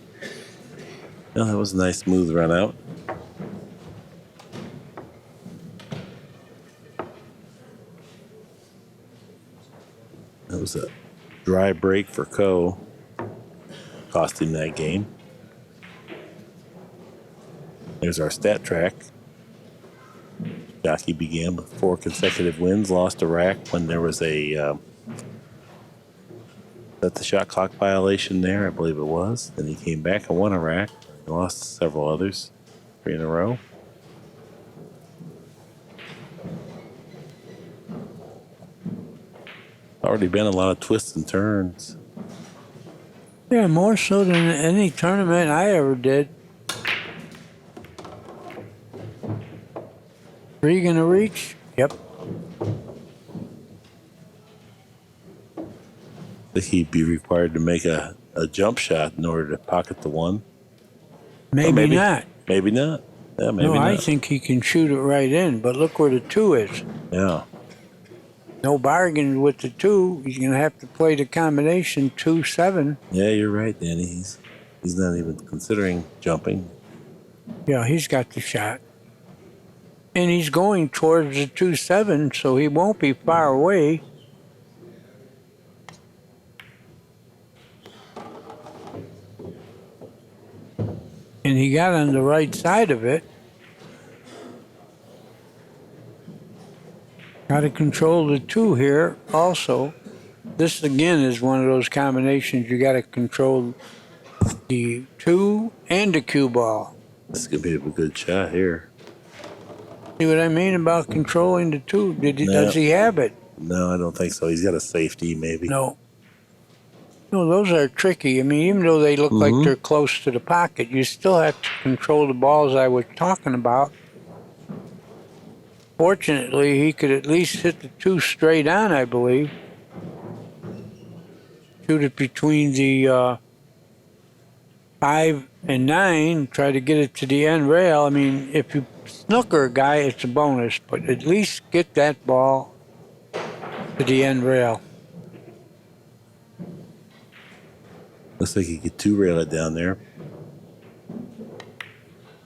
Well, that was a nice smooth run out. That was a dry break for Ko. Cost him that game. There's our stat track. Jockey began with 4 consecutive wins, lost a rack when there was a that's the shot clock violation there, I believe it was. Then he came back and won a rack. He lost several others, 3 in a row. Already been a lot of twists and turns. Yeah, more so than any tournament I ever did. Are you going to reach? Yep. I think he'd be required to make a jump shot in order to pocket the 1. Maybe not. Maybe not. Yeah, maybe No, not. I think he can shoot it right in, but look where the 2 is. Yeah. No bargain with the 2. He's going to have to play the combination 2-7. Yeah, you're right, Danny. He's not even considering jumping. Yeah, he's got the shot. And he's going towards the 2-7, so he won't be far away. And he got on the right side of it. Got to control the 2 here also. This again is one of those combinations you got to control the 2 and the cue ball. This is going to be a good shot here. See what I mean about controlling the 2? Does he have it? No, I don't think so. He's got a safety, maybe. No. No, those are tricky. I mean, even though they look like they're close to the pocket, you still have to control the balls I was talking about. Fortunately, he could at least hit the 2 straight on, I believe. Shoot it between the 5 and 9, try to get it to the end rail. I mean, if you snooker a guy, it's a bonus, but at least get that ball to the end rail. Looks like you could 2-rail it down there.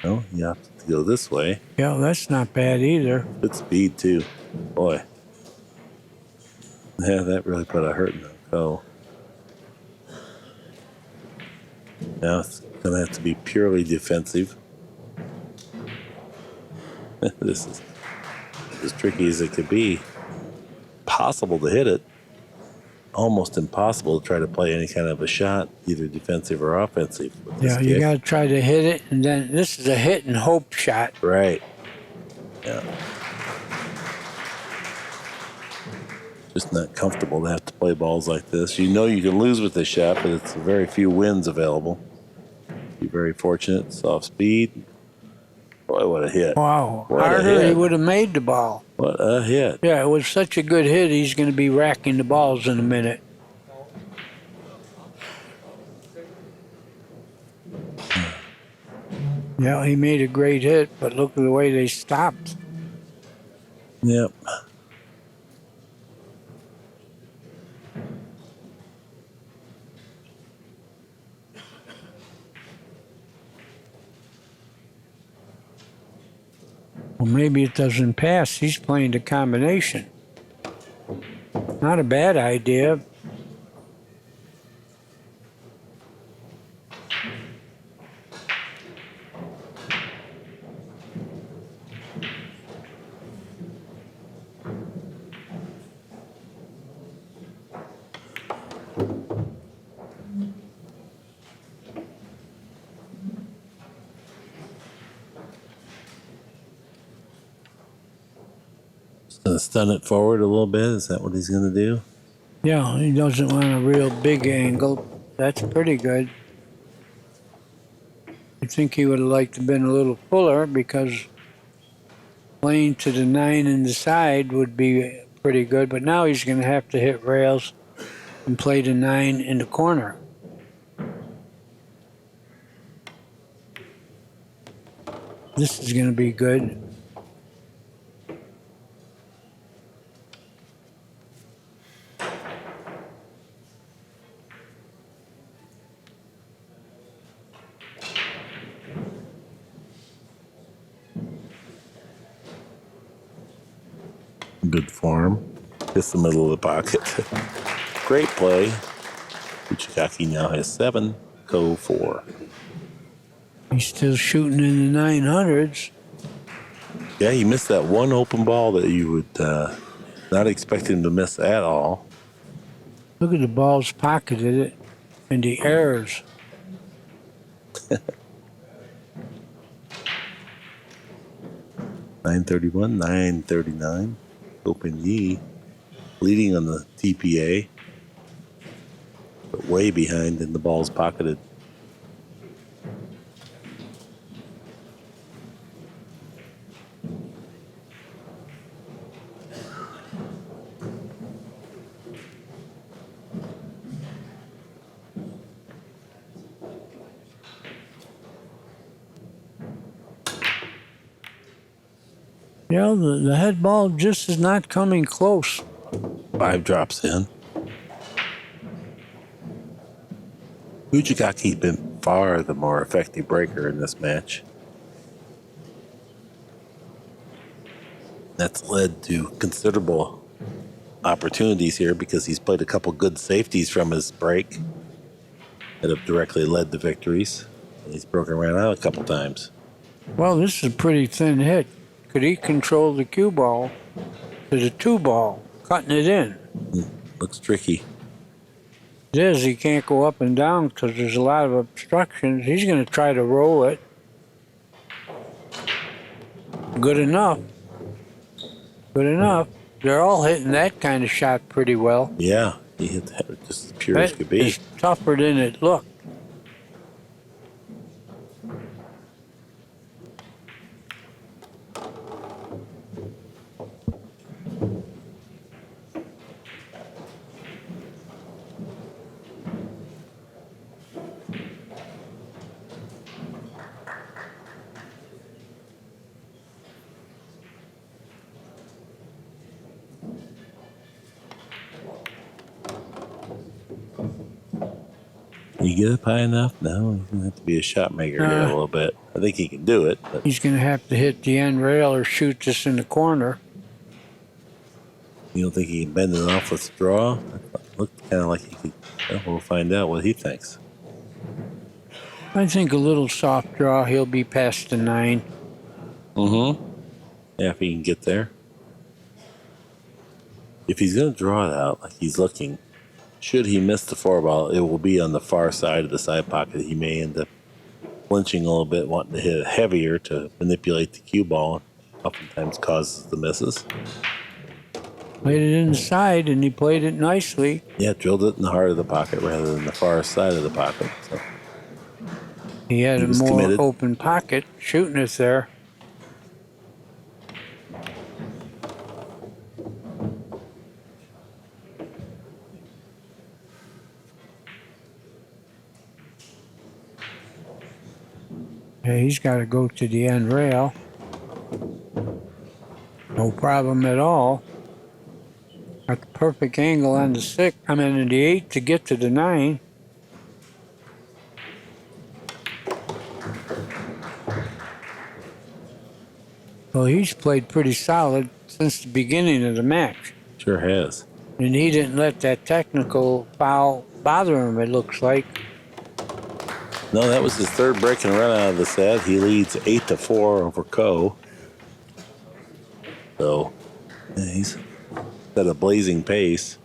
No, you have to go this way. Yeah, that's not bad either. Good speed, too. Boy. Yeah, that really put a hurt in the Ko. Now it's going to have to be purely defensive. This is as tricky as it could be. Possible to hit it. Almost impossible to try to play any kind of a shot, either defensive or offensive. With this Yeah, you kick. got to try to hit it, and then this is a hit and hope shot. Right. Yeah. Just not comfortable to have to play balls like this. You know you can lose with this shot, but it's very few wins available. Be very fortunate. Soft speed. Boy, what a hit. Wow. What a Harder, he hit. would have made the ball. What a hit. Yeah, it was such a good hit, he's going to be racking the balls in a minute. Yeah, he made a great hit, but look at the way they stopped. Yep. Well, maybe it doesn't pass. He's playing the combination. Not a bad idea. Just gonna stun it forward a little bit. Is that what he's gonna do? Yeah, he doesn't want a real big angle. That's pretty good. I think he would have liked to have been a little fuller because playing to the 9 in the side would be pretty good. But now he's going to have to hit rails and play the 9 in the corner. This is going to be good. Good form. Just the middle of the pocket. Great play. UCHIGAKI now has 7, Ko 4. He's still shooting in the 900s. Yeah, he missed that one open ball that you would not expect him to miss at all. Look at the balls pocketed it and the errors. .931, 939. Open Yi leading on the TPA, but way behind in the balls pocketed. Yeah, the head ball just is not coming close. 5 drops in. UCHIGAKI's been far the more effective breaker in this match. That's led to considerable opportunities here because he's played a couple good safeties from his break that have directly led to victories. And he's broken around out a couple times. Well, this is a pretty thin hit. Could he control the cue ball to the 2 ball, cutting it in? Looks tricky. It is. He can't go up and down because there's a lot of obstructions. He's going to try to roll it. Good enough. Good enough. They're all hitting that kind of shot pretty well. Yeah, he hit that just as pure as That could be. is tougher than it looked. You get up high enough? No, he's gonna have to be a shot maker here a little bit. I think he can do it, but He's going to have to hit the end rail or shoot this in the corner. you don't think he can bend it off with straw? It looked kind of like he could. Well, we'll find out what he thinks. I think a little soft draw, he'll be past the 9. Mm-hmm. Yeah, if he can get there. If he's gonna draw it out like he's looking, should he miss the 4 ball, it will be on the far side of the side pocket. He may end up flinching a little bit, wanting to hit it heavier to manipulate the cue ball. Oftentimes causes the misses. Played it inside, and he played it nicely. Yeah, drilled it in the heart of the pocket rather than the far side of the pocket. So He had He a was more committed. open pocket, shooting it there. Yeah, he's got to go to the end rail. No problem at all. Got the perfect angle on the 6. I mean, in the 8 to get to the 9. Well, he's played pretty solid since the beginning of the match. Sure has. And he didn't let that technical foul bother him, it looks like. No, that was his third break and run out of the set. He leads 8-4 over Ko. So yeah, he's at a blazing pace.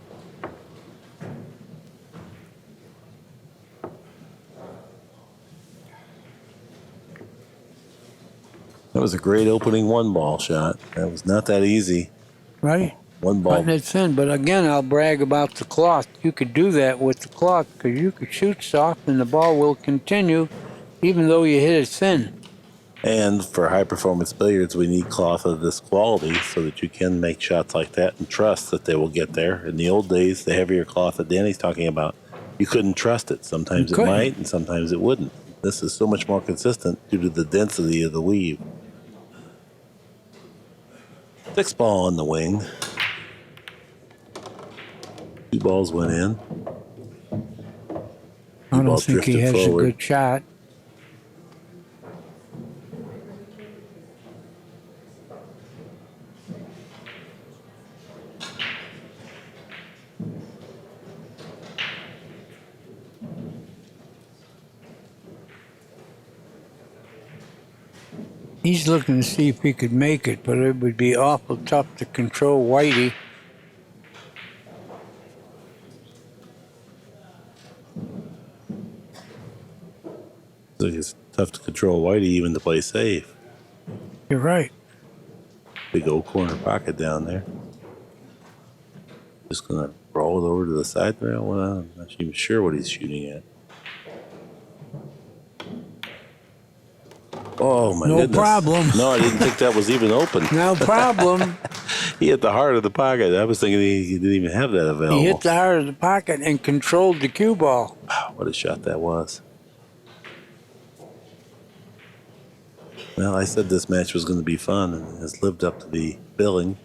That was a great opening 1-ball shot. That was not that easy. Right? 1-ball. Putting it thin. But again, I'll brag about the cloth. You could do that with the cloth because you could shoot soft and the ball will continue even though you hit it thin. And for high performance billiards, we need cloth of this quality so that you can make shots like that and trust that they will get there. In the old days, the heavier cloth that Danny's talking about, you couldn't trust it. Sometimes it might and sometimes it wouldn't. This is so much more consistent due to the density of the weave. 6-ball on the wing. 2 balls went in. I don't think he has a good shot. He's looking to see if he could make it, but it would be awful tough to control Whitey. So it's tough to control Whitey even to play safe. You're right. Big old corner pocket down there. Just gonna roll it over to the side rail. Well, I'm not even sure what he's shooting at. Oh my goodness. No problem. No, I didn't think that was even open. No problem. He hit the heart of the pocket. I was thinking he didn't even have that available. He hit the heart of the pocket and controlled the cue ball. Wow, what a shot that was. Well, I said this match was going to be fun and has lived up to the billing.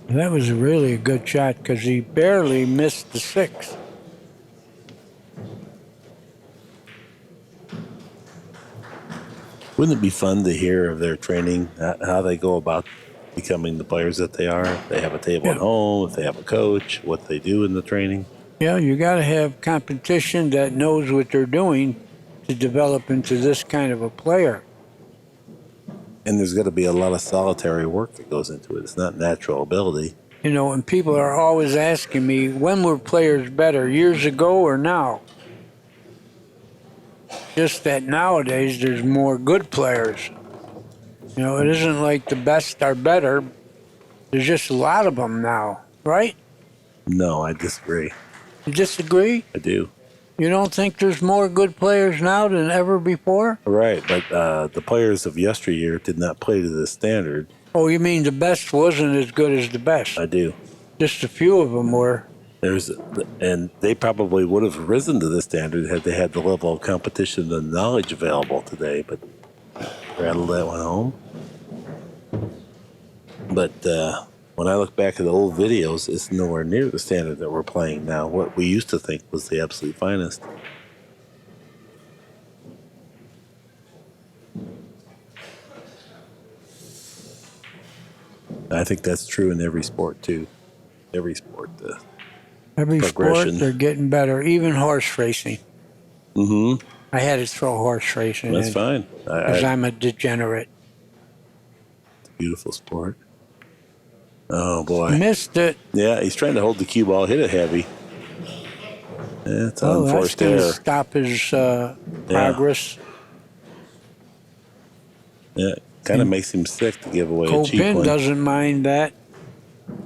That was really a good shot because he barely missed the 6. Wouldn't it be fun to hear of their training, how they go about becoming the players that they are? If they have a table at home, if they have a coach, what they do in the training. Yeah, you got to have competition that knows what they're doing to develop into this kind of a player. And there's got to be a lot of solitary work that goes into it. It's not natural ability. You know, and people are always asking me, when were players better, years ago or now? Just that nowadays there's more good players. You know, it isn't like the best are better. There's just a lot of them now, right? No, I disagree. You disagree? I do. You don't think there's more good players now than ever before? Right, but the players of yesteryear did not play to this standard. Oh, you mean the best wasn't as good as the best? I do. Just a few of them were. And they probably would have risen to this standard had they had the level of competition and knowledge available today, but rattled that one home. But when I look back at the old videos, it's nowhere near the standard that we're playing now, what we used to think was the absolute finest. I think that's true in every sport, too. Every sport. Every sport, they're getting better, even horse racing. Mm-hmm. I had to throw horse racing. That's fine. Because I'm a degenerate. It's a beautiful sport. Oh, boy. Missed it. Yeah, he's trying to hold the cue ball, hit it heavy. Yeah, it's an unforced error. That's going to stop his progress. Yeah, kind of makes him sick to give away a cheap one. Copin doesn't mind that.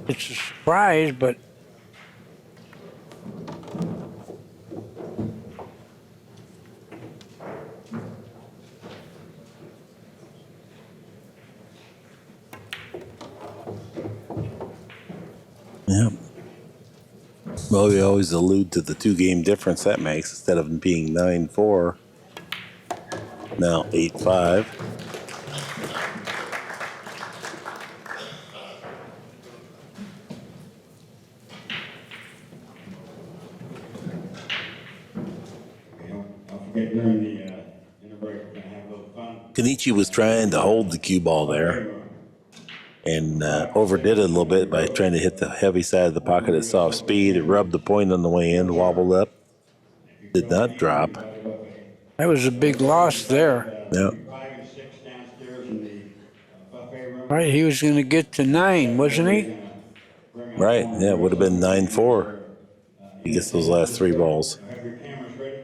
It's a surprise, but Yep. Well, we always allude to the 2-game difference that makes. Instead of being 9-4, now 8-5. Don't forget during the inner break, we're going to have a little fun. Kenichi was trying to hold the cue ball there and overdid it a little bit by trying to hit the heavy side of the pocket at soft speed. It rubbed the point on the way in, wobbled up, did not drop. That was a big loss there. Yep. 5 and 6 downstairs in the buffet room. Right, he was going to get to 9, wasn't he? Right, yeah, it would have been 9-4. He gets those last 3 balls. Have your cameras ready.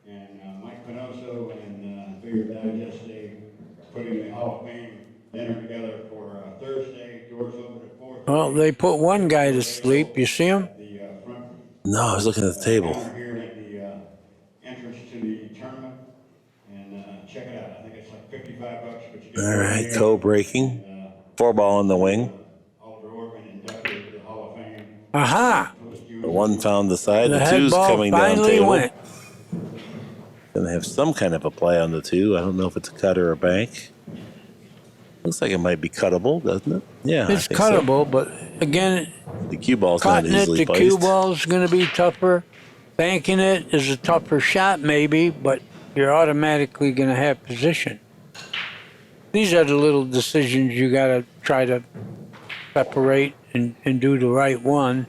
And Mike Pinoso and Figure Digest, they are putting the Hall of Fame dinner together for Thursday. Doors open at 4:30. Well, they put one guy to sleep. You see him? The front No, I was looking at the table. counter here at the entrance to the tournament. And check it out. I think it's like $55, but you get All right, co-breaking. 4-ball in the wing. Oliver Orban inducted to the Hall of Fame. Aha! The 1 found the side. The The head 2's ball coming down finally table. went. Gonna have some kind of a play on the 2. I don't know if it's a cut or a bank. Looks like it might be cuttable, doesn't it? Yeah, It's I think so. cuttable, but again, The cue ball's not cutting it easily to cue placed. ball is going to be tougher. Banking it is a tougher shot, maybe, but you're automatically going to have position. These are the little decisions you got to try to separate and do the right one.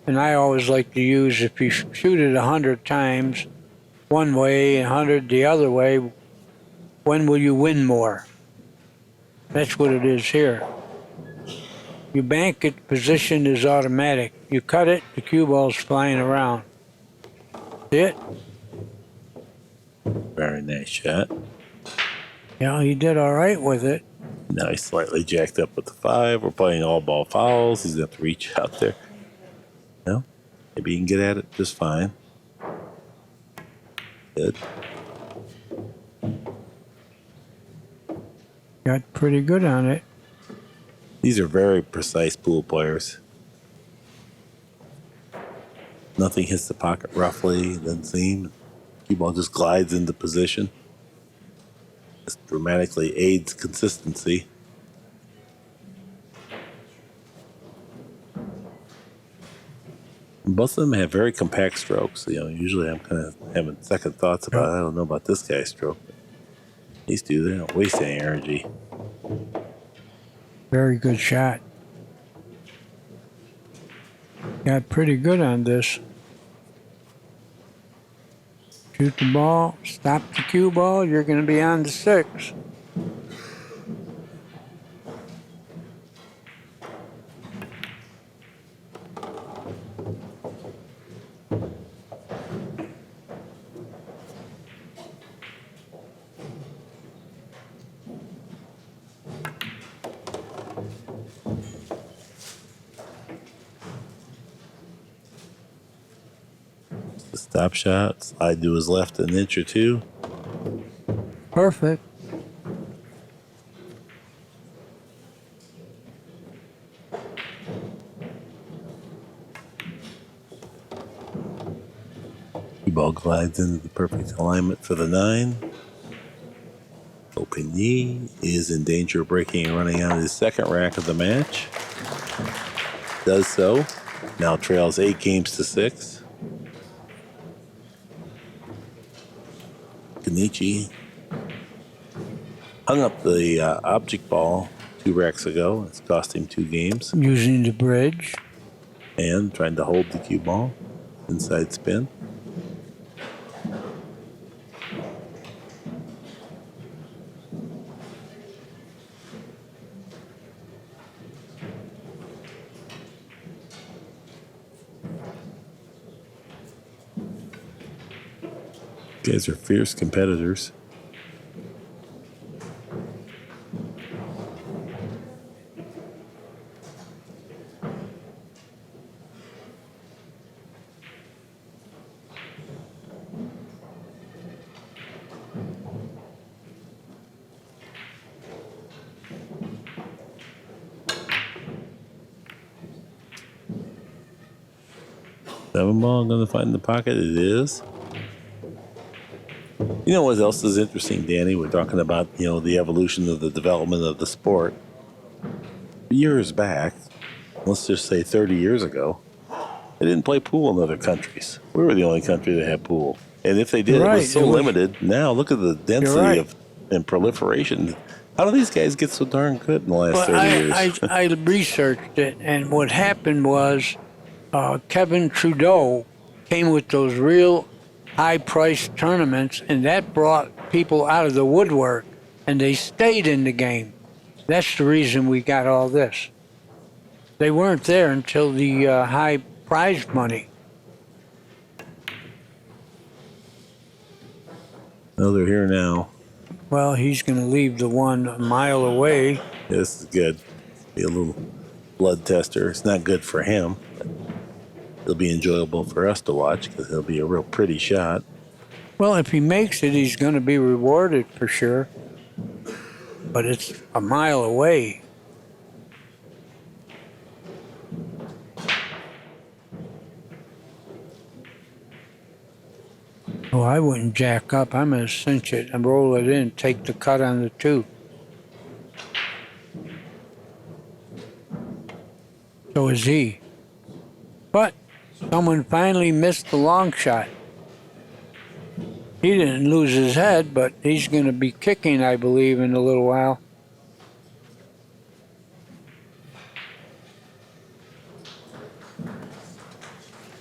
And I always like to use, if you shoot it 100 times one way and 100 the other way, when will you win more? That's what it is here. You bank it, position is automatic. You cut it, the cue ball's flying around. See it? Very nice shot. Yeah, he did all right with it. Now he's slightly jacked up with the 5. We're playing all ball fouls. He's going to have to reach out there. No, maybe he can get at it just fine. Good. Got pretty good on it. These are very precise pool players. Nothing hits the pocket roughly, doesn't seem. Cue ball just glides into position. This dramatically aids consistency. And both of them have very compact strokes. You know, usually I'm kind of having second thoughts about it. I don't know about this guy's stroke. These two, they don't waste any energy. Very good shot. Got pretty good on this. Shoot the ball, stop the cue ball, you're going to be on to 6. The stop shot, slide to his left an inch or 2. Perfect. Cue ball glides into the perfect alignment for the 9. Opigny is in danger of breaking and running out of his second rack of the match. Does so. Now trails 8 games to 6. Kenichi hung up the object ball 2 racks ago. It's cost him 2 games. Using the bridge. And trying to hold the cue ball. Inside spin. Guys are fierce competitors. 7 ball going to find the pocket? It is. You know what else is interesting, Danny? We're talking about, the evolution of the development of the sport. Years back, let's just say 30 years ago, they didn't play pool in other countries. We were the only country that had pool. And if they did, it was so limited. Now look at the density and proliferation. How do these guys get so darn good in the last 30 years? I researched it, and what happened was Kevin Trudeau came with those real high-priced tournaments, and that brought people out of the woodwork, and they stayed in the game. That's the reason we got all this. They weren't there until the high prize money. Oh, they're here now. Well, he's going to leave the one a mile away. This is good. Be a little blood tester. It's not good for him. It'll be enjoyable for us to watch because it'll be a real pretty shot. Well, if he makes it, he's going to be rewarded for sure. But it's a mile away. Oh, I wouldn't jack up. I'm going to cinch it and roll it in, take the cut on the 2. So is he. But someone finally missed the long shot. He didn't lose his head, but he's going to be kicking, I believe, in a little while.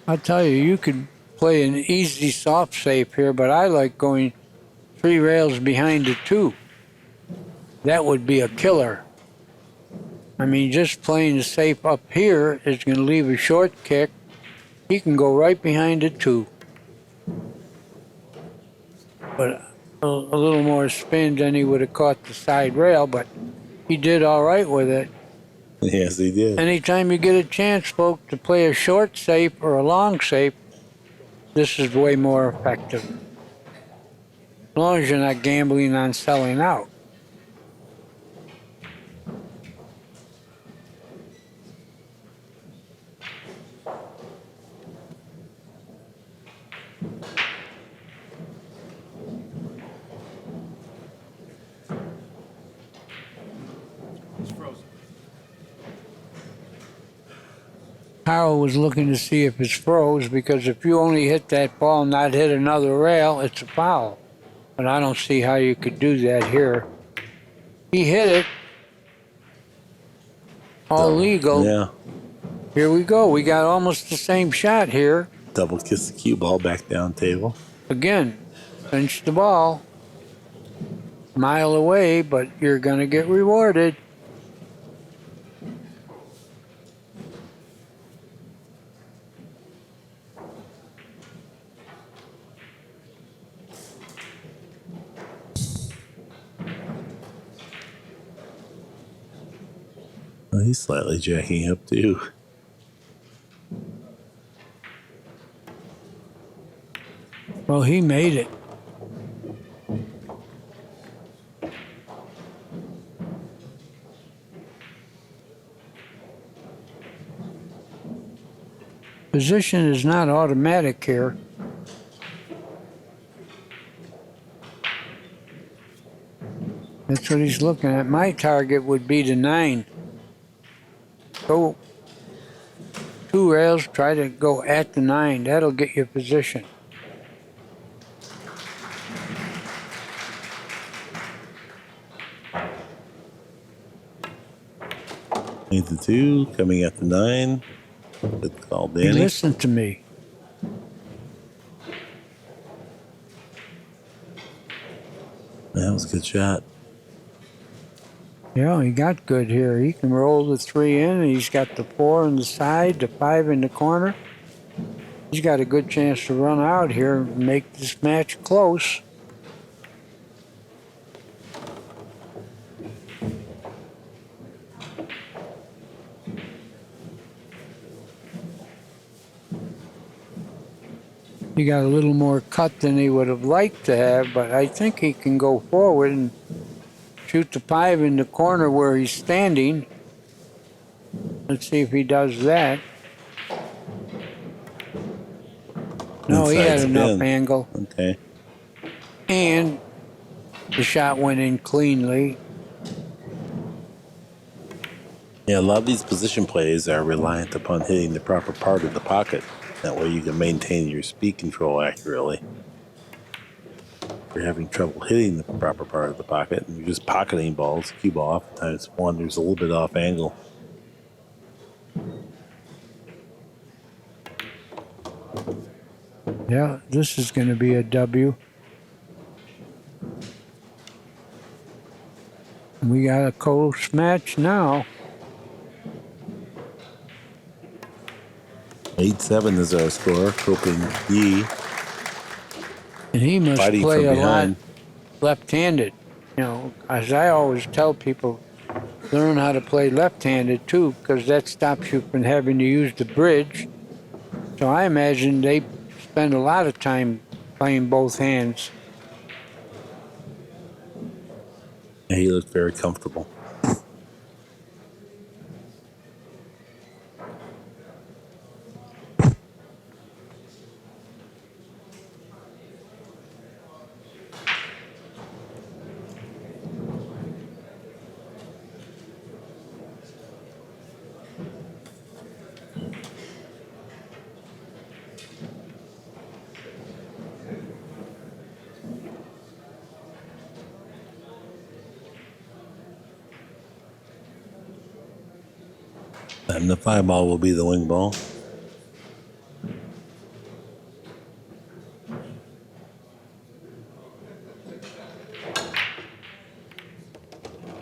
I'll tell you, you could play an easy soft safe here, but I like going 3 rails behind the 2. That would be a killer. I mean, just playing the safe up here is going to leave a short kick. He can go right behind the 2. But a little more spin than he would have caught the side rail, but he did all right with it. Yes, he did. Anytime you get a chance, folks, to play a short safe or a long safe, this is way more effective. As long as you're not gambling on selling out. Carl was looking to see if it's froze, because if you only hit that ball and not hit another rail, it's a foul. But I don't see how you could do that here. He hit it. All legal. Yeah. Here we go. We got almost the same shot here. Double kiss the cue ball back down table. Again, pinch the ball. Mile away, but you're going to get rewarded. Well, he's slightly jacking up too. Well, he made it. Position is not automatic here. That's what he's looking at. My target would be the 9. Go 2 rails, try to go at the 9. That'll get you position. Need the 2, coming at the 9. Good call, Danny. Listen to me. That was a good shot. Yeah, he got good here. He can roll the 3 in, and he's got the 4 on the side, the 5 in the corner. He's got a good chance to run out here and make this match close. He got a little more cut than he would have liked to have, but I think he can go forward and shoot the 5 in the corner where he's standing. Let's see if he does that. No, he had Inside's enough in. angle. Okay. And the shot went in cleanly. Yeah, a lot of these position plays are reliant upon hitting the proper part of the pocket. That way you can maintain your speed control accurately. If you're having trouble hitting the proper part of the pocket and you're just pocketing balls, cue ball oftentimes wanders a little bit off angle. Yeah, this is going to be a W. We got a close match now. 8-7 is our score. Hoping Yi And he must fighting play from a lot behind. left-handed. You know, as I always tell people, learn how to play left-handed too, because that stops you from having to use the bridge. So I imagine they spend a lot of time playing both hands. Yeah, he looked very comfortable. And the 5-ball will be the wing ball.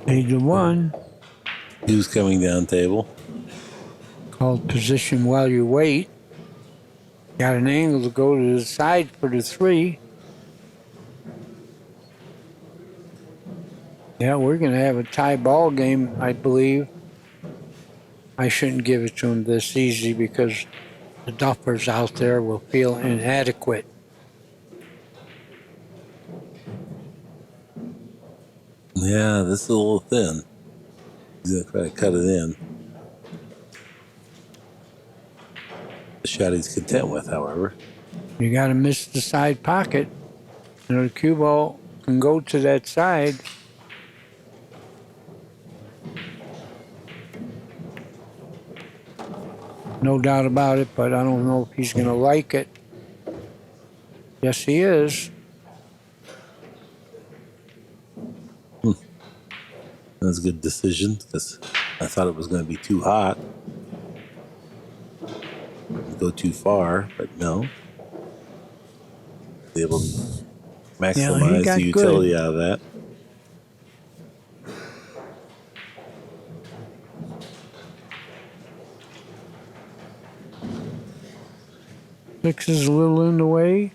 Page 1, Who's coming down table? called position while you wait. Got an angle to go to the side for the 3. Yeah, we're going to have a tie ball game, I believe. I shouldn't give it to him this easy because the duffers out there will feel inadequate. Yeah, this is a little thin. He's going to try to cut it in. The shot he's content with, however. You got to miss the side pocket. You know, the cue ball can go to that side. No doubt about it, but I don't know if he's going to like it. Yes, he is. That's a good decision because I thought it was going to be too hot. Go too far, but no. Be able to Yeah, he maximize got the utility good. out of that. Fixes a little in the way.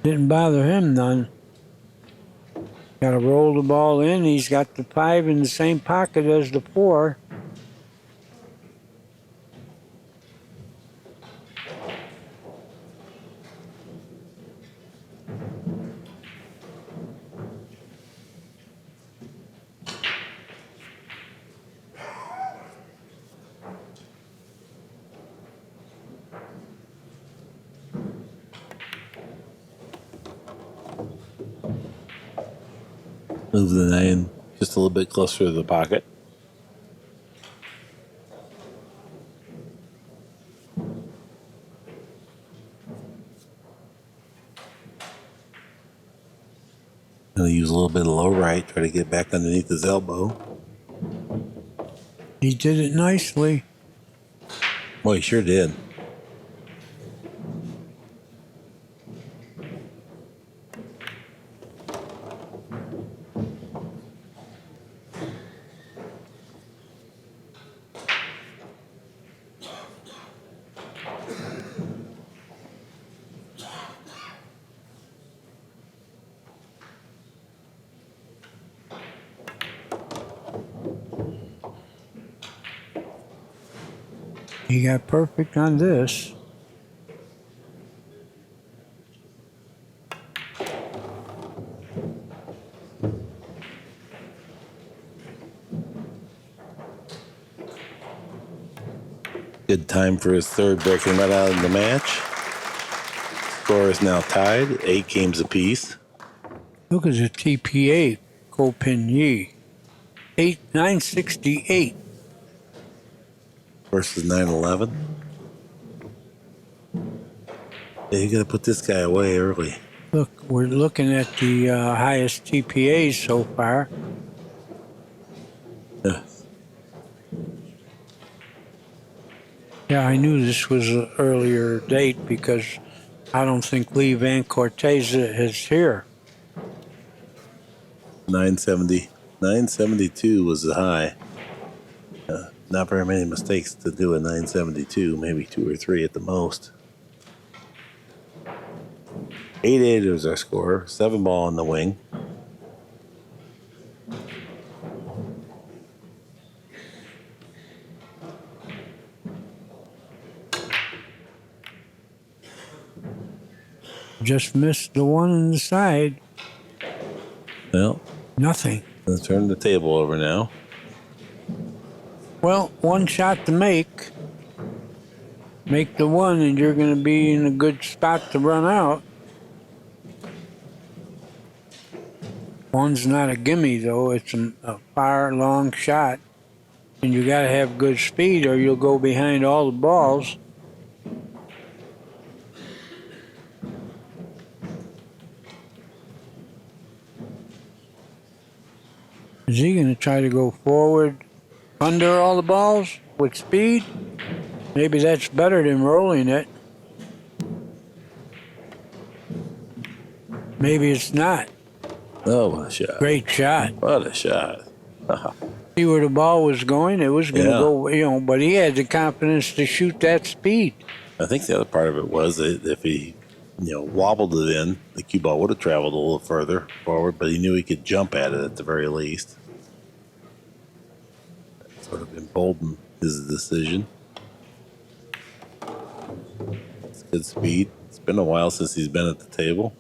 Didn't bother him none. Got to roll the ball in. He's got the 5 in the same pocket as the 4. Move the 9 just a little bit closer to the pocket. Gonna use a little bit of low right, try to get back underneath his elbow. He did it nicely. Boy, he sure did. He got perfect on this. Good time for his third breaking right out of the match. Score is now tied, 8 games apiece. Look at the TPA, Ko Pin Yi. 968. Versus 911. Yeah, you got to put this guy away early. Look, we're looking at the highest TPAs so far. Yeah. Yeah, I knew this was an earlier date because I don't think Lee Van Cortez is here. 970. 972 was the high. Not very many mistakes to do a 972, maybe 2 or 3 at the most. 8-8 was our score. 7 ball on the wing. Just missed the one on the side. Well, Nothing. let's turn the table over now. Well, one shot to make. Make the one, and you're going to be in a good spot to run out. One's not a gimme, though. It's a far, long shot. And you got to have good speed, or you'll go behind all the balls. Is he going to try to go forward under all the balls with speed? Maybe that's better than rolling it. Maybe it's not. Oh, what a shot. Great shot. What a shot. See where the ball was going? It was going to Yeah. go, but he had the confidence to shoot that speed. I think the other part of it was that if he, wobbled it in, the cue ball would have traveled a little further forward, but he knew he could jump at it at the very least. That sort of emboldened his decision. It's good speed. It's been a while since he's been at the table.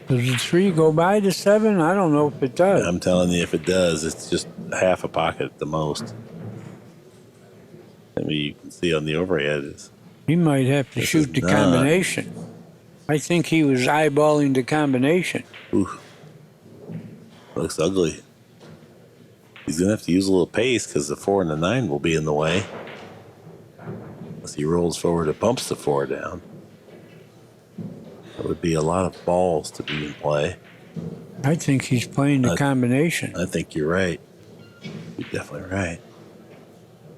Does the 3 go by the 7? I don't know if it does. I'm telling you, if it does, it's just half a pocket at the most. I mean, you can see on the overhead is. He might have to This shoot is the not- combination. I think he was eyeballing the combination. Ooh, looks ugly. He's gonna have to use a little pace because the 4 and the 9 will be in the way. Unless he rolls forward and pumps the 4 down. That would be a lot of balls to be in play. I think he's playing the combination. I think you're right. You're definitely right.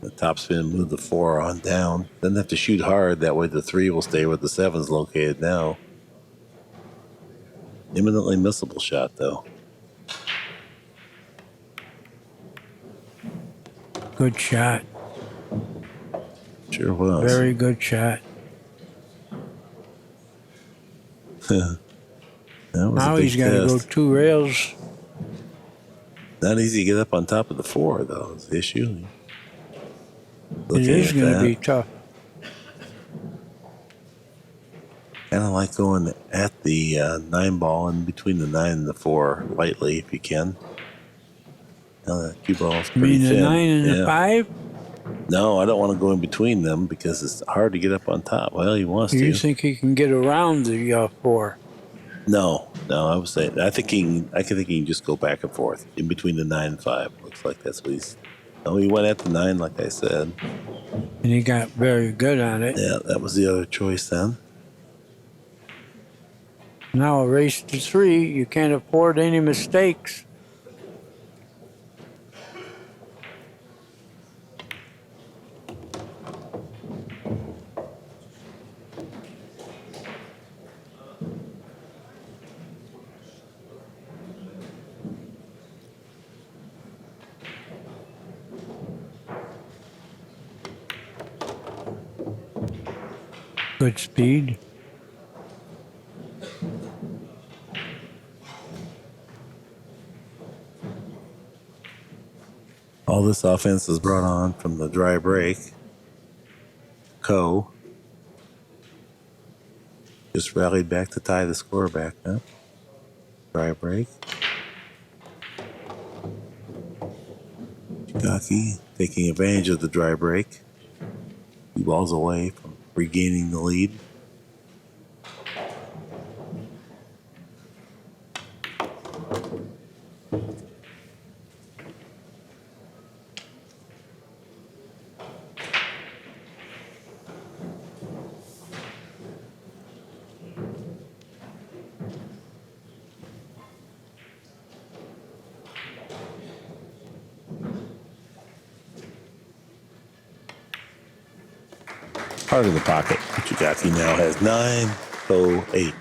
The top spin, move the 4 on down. Doesn't have to shoot hard. That way the 3 will stay where the 7's located now. Imminently missable shot, though. Good shot. Sure was. Very good shot. That was Now a big he's got to go test. 2 rails. Not easy to get up on top of the 4, though, is the issue. It Looking is at going to that, be tough. kind of like going at the 9 ball in between the 9 and the 4 lightly if you can. Now that cue ball's You pretty mean the thin. 9 and the Yeah. 5? No, I don't want to go in between them because it's hard to get up on top. Well, he wants Do you to. think he can get around the 4? No, I would say I think he can just go back and forth in between the 9 and 5. Looks like that's what he's. No, he went at the 9, like I said. And he got very good on it. Yeah, that was the other choice then. Now a race to 3. You can't afford any mistakes. Good speed. All this offense is brought on from the dry break. Co. Just rallied back to tie the score back up. Dry break. UCHIGAKI taking advantage of the dry break. 2 balls away from regaining the lead. Part of the pocket. UCHIGAKI now has 9, so 8.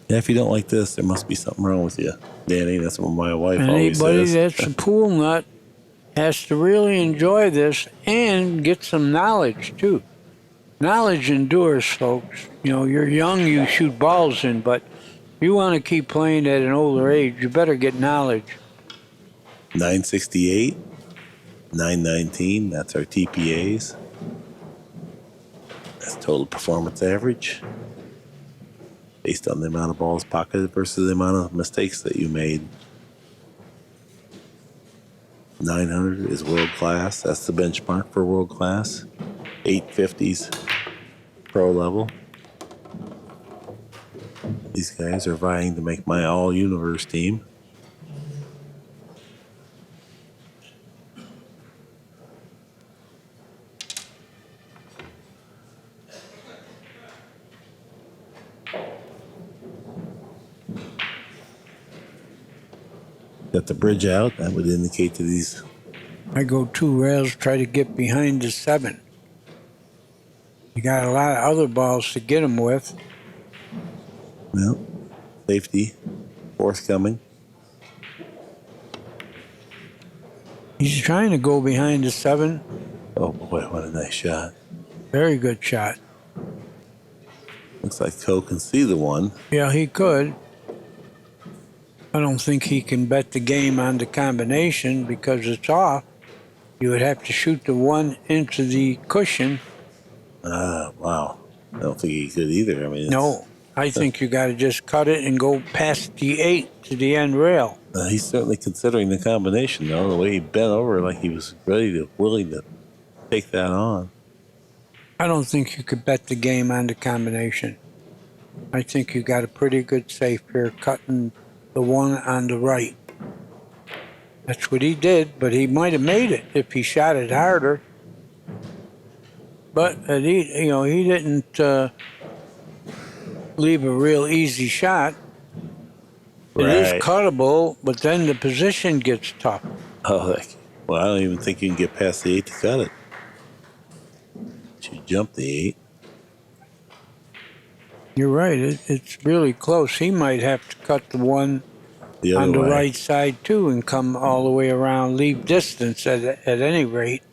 Yeah, if you don't like this, there must be something wrong with you, Danny. That's what my wife always Anybody says. that's a pool nut has to really enjoy this and get some knowledge too. Knowledge endures, folks. You know, you're young, you shoot balls in, but if you want to keep playing at an older age, you better get knowledge. 968, 919. That's our TPAs. That's total performance average, based on the amount of balls pocketed versus the amount of mistakes that you made. 900 is world class. That's the benchmark for world class. 850s pro level. These guys are vying to make my all-universe team. Got the bridge out. That would indicate to these. I go 2 rails, try to get behind the 7. You got a lot of other balls to get them with. Well, safety forthcoming. He's trying to go behind the 7. Oh boy, what a nice shot. Very good shot. Looks like Ko can see the one. Yeah, he could. I don't think he can bet the game on the combination because it's off. You would have to shoot the 1 into the cushion. Wow. I don't think he could either. I mean, No, I think you got to just cut it and go past the 8 to the end rail. He's certainly considering the combination, though. The way he bent over like he was willing to take that on. I don't think you could bet the game on the combination. I think you got a pretty good safe here, cutting the 1 on the right. That's what he did, but he might have made it if he shot it harder. But he didn't leave a real easy shot. It is Right. cuttable, but then the position gets tough. Oh, well, I don't even think you can get past the 8 to cut it. You jump the 8. You're right. It's really close. He might have to cut the 1 The other on the way. right side too and come all the way around, leave distance at any rate.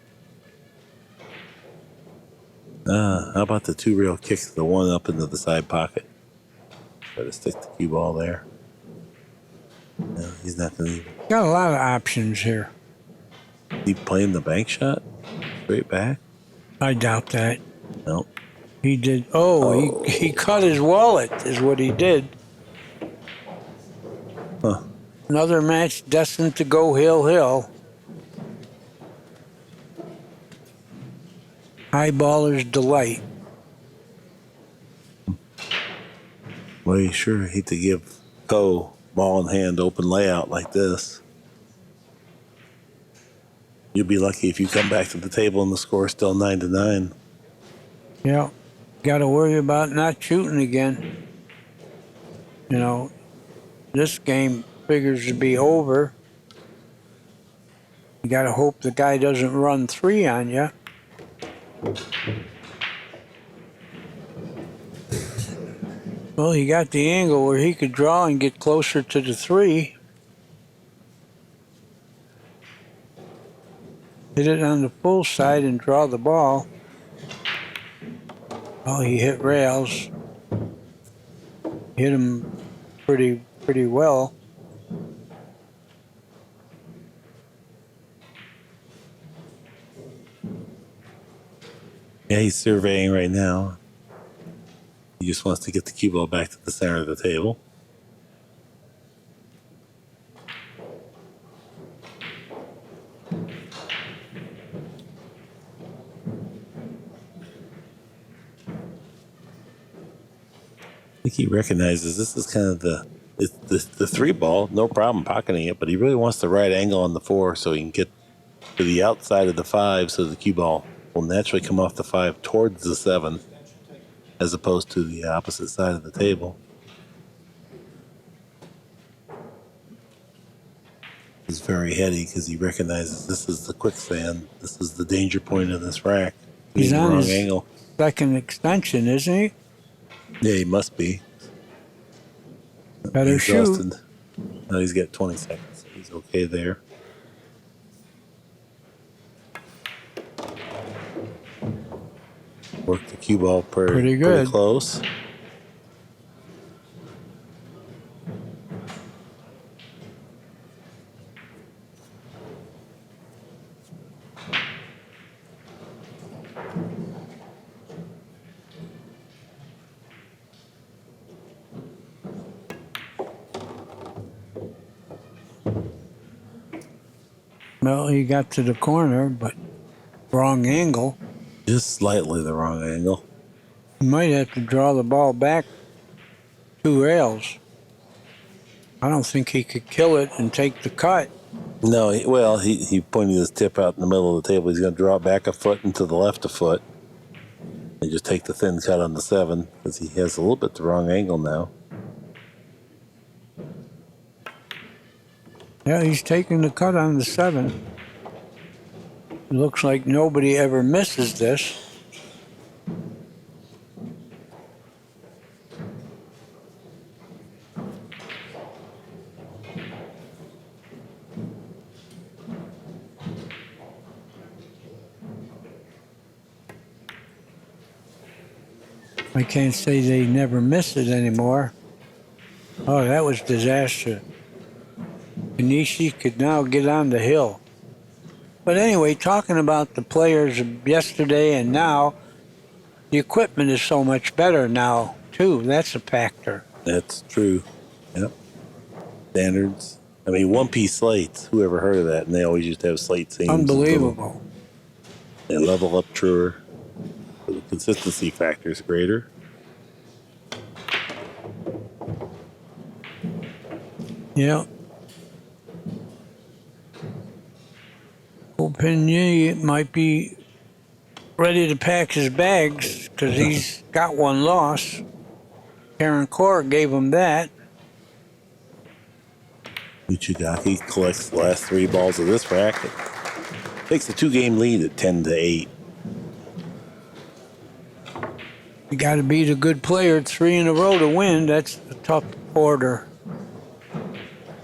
How about the 2 rail kick the 1 up into the side pocket? Try to stick the cue ball there. No, he's not going to even Got a lot of options here. keep playing the bank shot straight back. I doubt that. No. He did. Oh, he cut his wallet is what he did. Huh. Another match destined to go hill. High baller's delight. Well, you sure hate to give Ko ball in hand open layout like this. You'll be lucky if you come back to the table and the score is still 9-9. Yeah. Got to worry about not shooting again. You know, this game figures to be over. You got to hope the guy doesn't run 3 on you. Well, he got the angle where he could draw and get closer to the 3. Hit it on the full side and draw the ball. Oh, he hit rails. Hit him pretty well. Yeah, he's surveying right now. He just wants to get the cue ball back to the center of the table. I think he recognizes this is kind of the 3 ball, no problem pocketing it, but he really wants the right angle on the 4 so he can get to the outside of the 5 so the cue ball will naturally come off the 5 towards the 7 as opposed to the opposite side of the table. He's very heady because he recognizes this is the quicksand. This is the danger point of this rack. He's on wrong his angle. second extension, isn't he? Yeah, he must be. Better shoot. Exhausted. No, he's got 20 seconds. He's okay there. Work the cue ball Pretty good. pretty close. Well, he got to the corner, but wrong angle. Just slightly the wrong angle. He might have to draw the ball back 2 rails. I don't think he could kill it and take the cut. No, he pointed his tip out in the middle of the table. He's going to draw it back a foot and to the left a foot. And just take the thin cut on the 7 because he has a little bit the wrong angle now. Yeah, he's taking the cut on the 7. It looks like nobody ever misses this. I can't say they never miss it anymore. Oh, that was disaster. Kenichi could now get on the hill. But anyway, talking about the players of yesterday and now, the equipment is so much better now, too. That's a factor. That's true. Yep. Standards. I mean, one-piece slates. Who ever heard of that? And they always used to have slate seams. Unbelievable. They level up truer. So the consistency factor is greater. Yeah. Opinion might be ready to pack his bags because he's got one loss. Karen Core gave him that. UCHIGAKI collects the last 3 balls of this racket. Takes a 2-game lead at 10-8. You got to beat a good player 3 in a row to win. That's a tough order.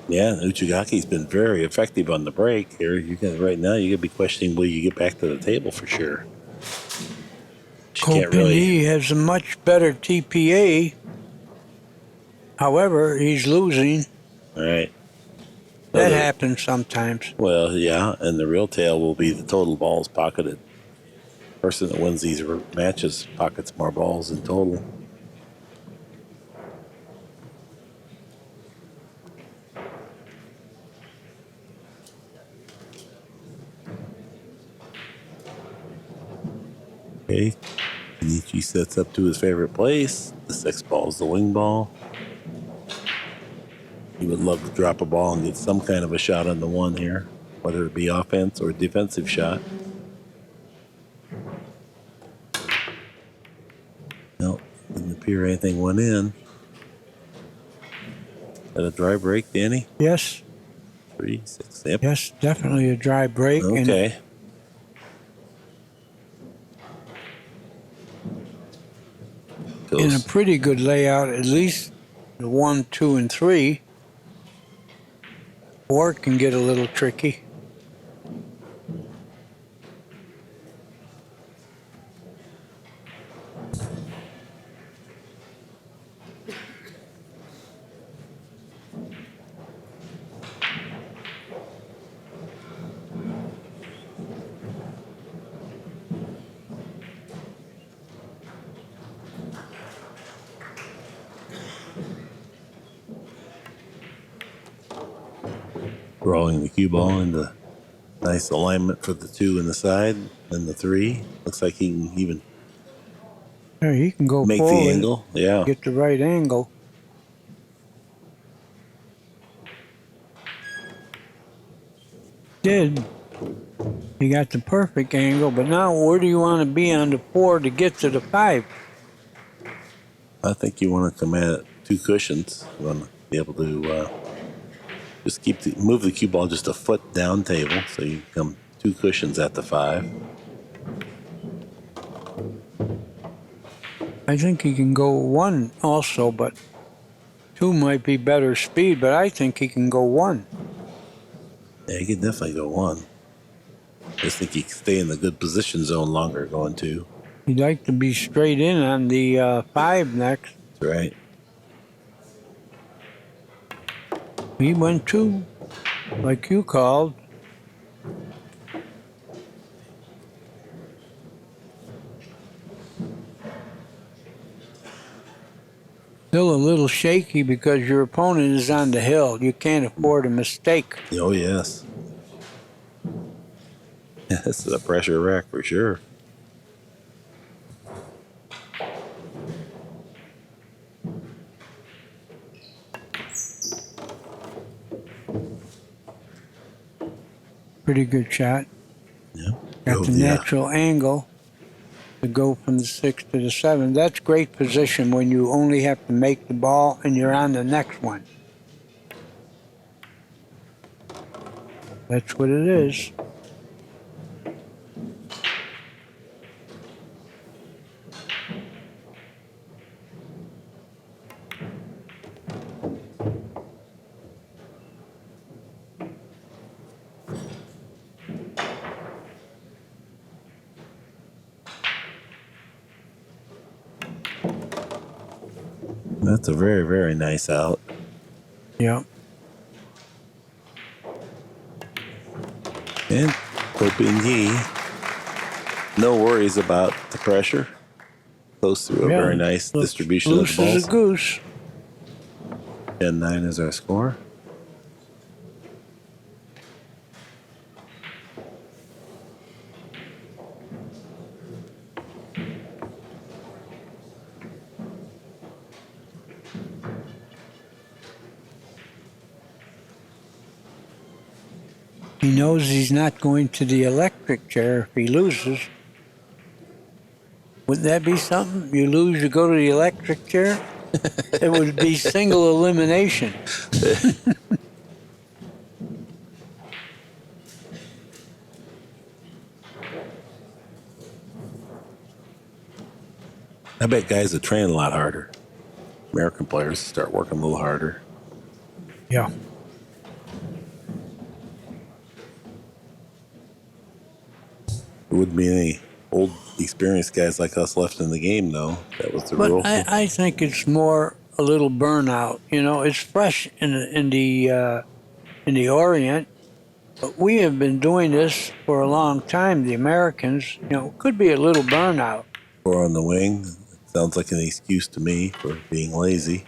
Yeah, UCHIGAKI's been very effective on the break here. Right now, you could be questioning, will you get back to the table for sure? She can't really. has a much better TPA. However, he's losing. All right. That happens sometimes. Well, yeah, and the real tale will be the total balls pocketed. Person that wins these matches pockets more balls in total. Okay, Kenichi sets up to his favorite place. The 6 ball is the wing ball. He would love to drop a ball and get some kind of a shot on the 1 here, whether it be offense or defensive shot. No, didn't appear anything went in. Is that a dry break, Danny? Yes. 3, 6, yep. Yes, definitely a dry break. Okay. In a pretty good layout, at least the 1, 2, and 3. 4 can get a little tricky. Rolling the cue ball into nice alignment for the 2 in the side, then the 3. Looks like he can even Yeah, he can go make forward, the angle. Yeah. get the right angle. Did. He got the perfect angle, but now where do you want to be on the 4 to get to the 5? I think you want to come at 2 cushions. You want to be able to just move the cue ball just a foot down table, so you come 2 cushions at the 5. I think he can go 1 also, but 2 might be better speed, but I think he can go 1. Yeah, he could definitely go 1. Just think he can stay in the good position zone longer going 2. He'd like to be straight in on the 5 next. That's right. He went 2, like you called. Still a little shaky because your opponent is on the hill. You can't afford a mistake. Oh, yes. This is a pressure rack for sure. Pretty good shot. Yeah. Got the natural angle to go from the 6 to the 7. That's great position when you only have to make the ball and you're on the next one. That's what it is. That's a very, very nice out. Yeah. And Popingi, no worries about the pressure. Goes through a very nice distribution of the balls. Loose as a goose. 10-9 is our score. He knows he's not going to the electric chair if he loses. Wouldn't that be something? You lose, you go to the electric chair? It would be single elimination. I bet guys that train a lot harder. American players start working a little harder. Yeah. There wouldn't be any old, experienced guys like us left in the game, though. That was the rule. But I think it's more a little burnout. You know, it's fresh in the Orient, but we have been doing this for a long time. The Americans, you know, could be a little burnout. Or on the wing. It sounds like an excuse to me for being lazy.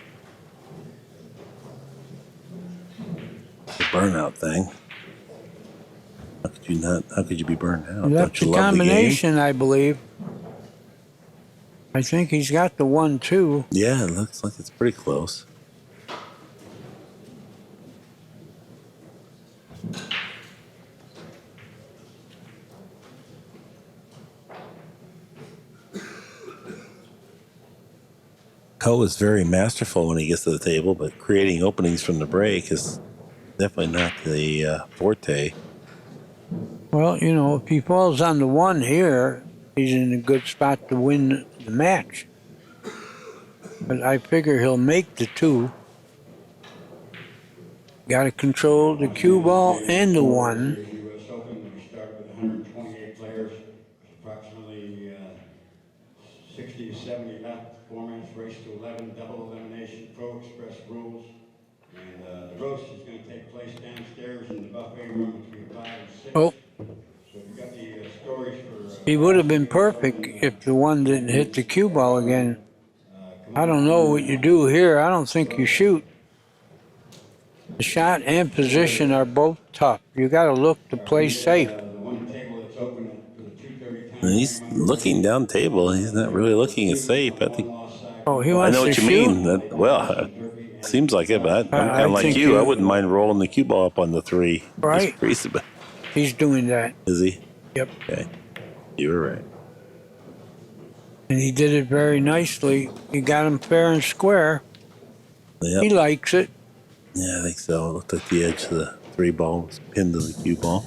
The burnout thing. How could you not? How could you be burned out? That's Don't you a love the game? combination, I believe. I think he's got the 1-2. Yeah, it looks like it's pretty close. Ko is very masterful when he gets to the table, but creating openings from the break is definitely not the forte. Well, you know, if he falls on the 1 here, he's in a good spot to win the match. But I figure he'll make the 2. Got to control the cue ball and the 1. The U.S. Open, we started with 128 players, approximately 60 to 70 left. Formats race to 11, double elimination, pro express rules. And the roast is going to take place downstairs in the buffet room between 5 and 6. Oh. So we've got the stories for... He would have been perfect if the 1 didn't hit the cue ball again. I don't know what you do here. I don't think you shoot. The shot and position are both tough. You got to look to play safe. The one table that's open for the 2:30 time. And he's looking down table. He's not really looking as safe. I think. Oh, he I wants know to what you shoot? mean. Seems like it, but I'm kind I of like think you. I you- wouldn't mind rolling the cue ball up on the 3. Right. Just crease it. But He's doing that. is he? Yep. Okay. You were right. And he did it very nicely. He got him fair and square. Yep. He likes it. Yeah, I think so. It looked like the edge of the 3 ball was pinned to the cue ball.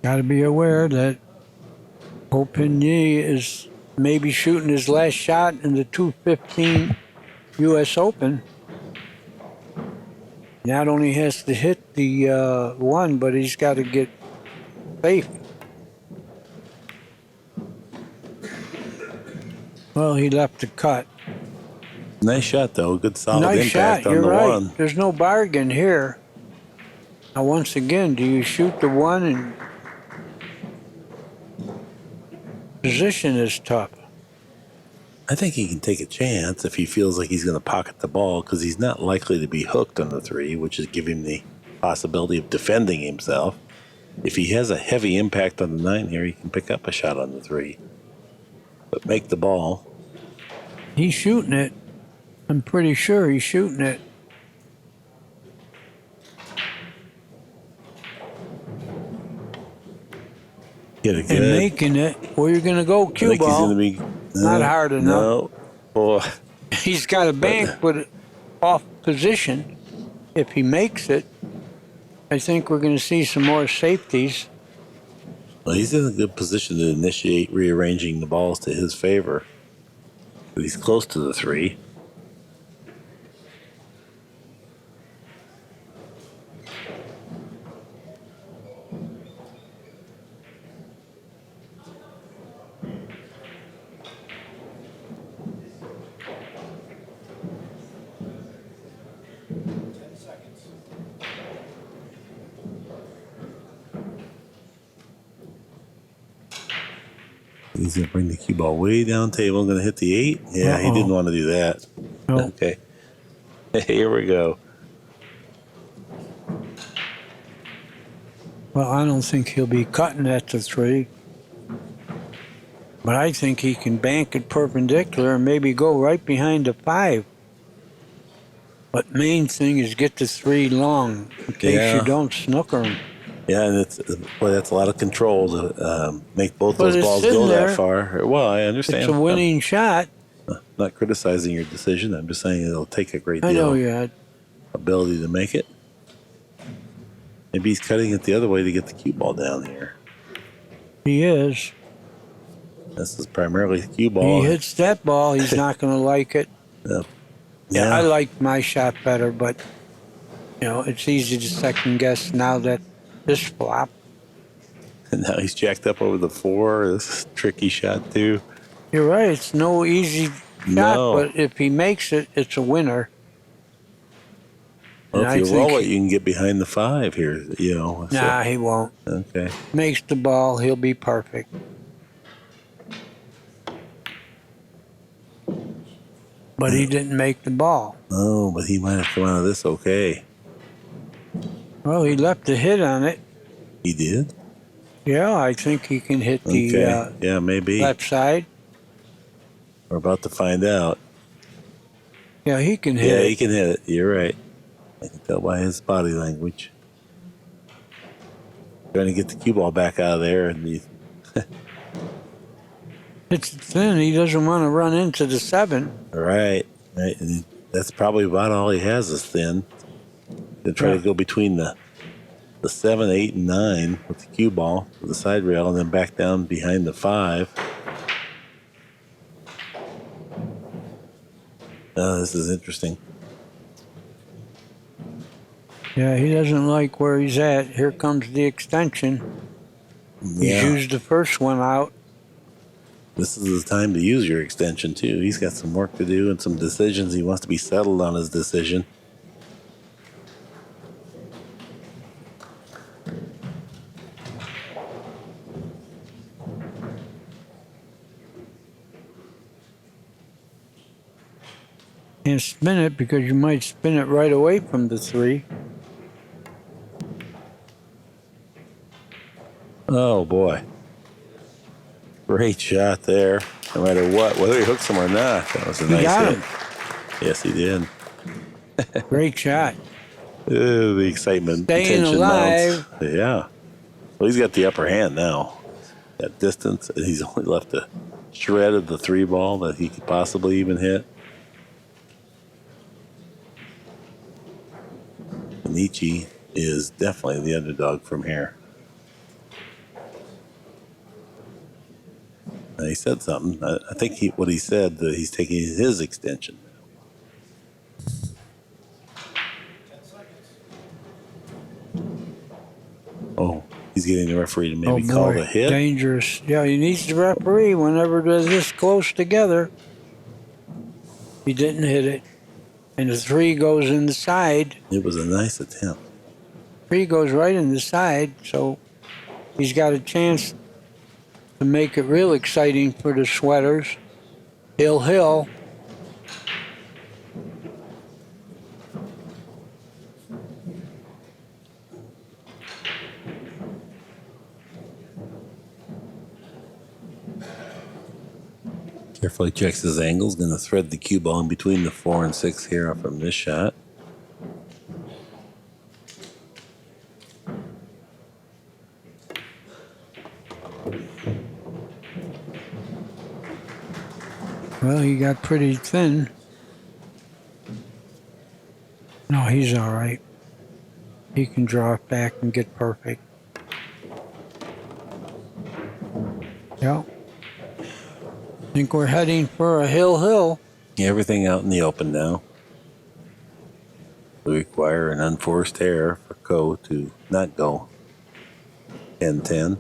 Got to be aware that Opigny is maybe shooting his last shot in the 215 U.S. Open. Not only has to hit the 1, but he's got to get safe. Well, he left the cut. Nice shot, though. Good solid Nice impact shot. on You're the right. 1. There's no bargain here. Now, once again, do you shoot the 1 and position is tough? I think he can take a chance if he feels like he's going to pocket the ball because he's not likely to be hooked on the 3, which is giving him the possibility of defending himself. If he has a heavy impact on the 9 here, he can pick up a shot on the 3. But make the ball. He's shooting it. I'm pretty sure he's shooting it. Get it And good. making it. Where you going to go, I cue think he's ball? going to be Not hard enough. No, boy. He's got a bank but off position. If he makes it, I think we're going to see some more safeties. Well, he's in a good position to initiate rearranging the balls to his favor. But he's close to the 3. He's going to bring the cue ball way down table. Going to hit the 8. Yeah, he didn't want to do that. No. Okay. Here we go. Well, I don't think he'll be cutting at the 3. But I think he can bank it perpendicular and maybe go right behind the 5. But main thing is get the 3 long in case you don't snooker him. Yeah, and that's a lot of control to make both But those it's balls sitting go there. that far. Well, I understand. It's a winning shot. I'm not criticizing your decision. I'm just saying it'll take a great I know deal you of had. ability to make it. Maybe he's cutting it the other way to get the cue ball down here. He is. This is primarily the cue ball. He hits that ball, he's not going to like it. Yeah, I like my shot better, but, it's easy to second guess now that this flop. And now he's jacked up over the 4. This is a tricky shot, too. You're right, it's no easy shot, No. but if he makes it, it's a winner. Well, And if I you think roll it, you can get behind the 5 here, so- Nah, he won't. Okay. Makes the ball, he'll be perfect. But he didn't make the ball. Oh, but he might have come out of this okay. Well, he left a hit on it. He did? Yeah, I think he can hit the Okay. Yeah, maybe. left side. We're about to find out. Yeah, he can hit Yeah, it. he can hit it. You're right. I can tell by his body language. Trying to get the cue ball back out of there, and he, It's thin. He doesn't want to run into the 7. right, and that's probably about all he has is thin. To try to go between the 7, 8, and 9 with the cue ball with the side rail, and then back down behind the 5. This is interesting. Yeah, he doesn't like where he's at. Here comes the extension. He's Yeah. used the first one out. This is the time to use your extension, too. He's got some work to do and some decisions. He wants to be settled on his decision. Can't spin it because you might spin it right away from the 3. Oh, boy. Great shot there. No matter what, whether he hooks him or not. That was a He nice got hit. him. Yes, he did. Great shot. The excitement, Staying tension alive. mounts. Yeah. Well, he's got the upper hand now. That distance, he's only left a shred of the 3 ball that he could possibly even hit. Kenichi is definitely the underdog from here. He said something. I think what he said, that he's taking his extension. Oh, he's getting the referee to maybe call the hit. Dangerous. Yeah, he needs the referee whenever they're this close together. He didn't hit it. And the 3 goes in the side. It was a nice attempt. 3 goes right in the side, so he's got a chance to make it real exciting for the Sweaters. Hill. Carefully checks his angles. Going to thread the cue ball in between the 4 and 6 here from this shot. Well, he got pretty thin. No, he's all right. He can draw it back and get perfect. Yeah. Think we're heading for a hill. Everything out in the open now. We require an unforced error for Ko to not go 10-10.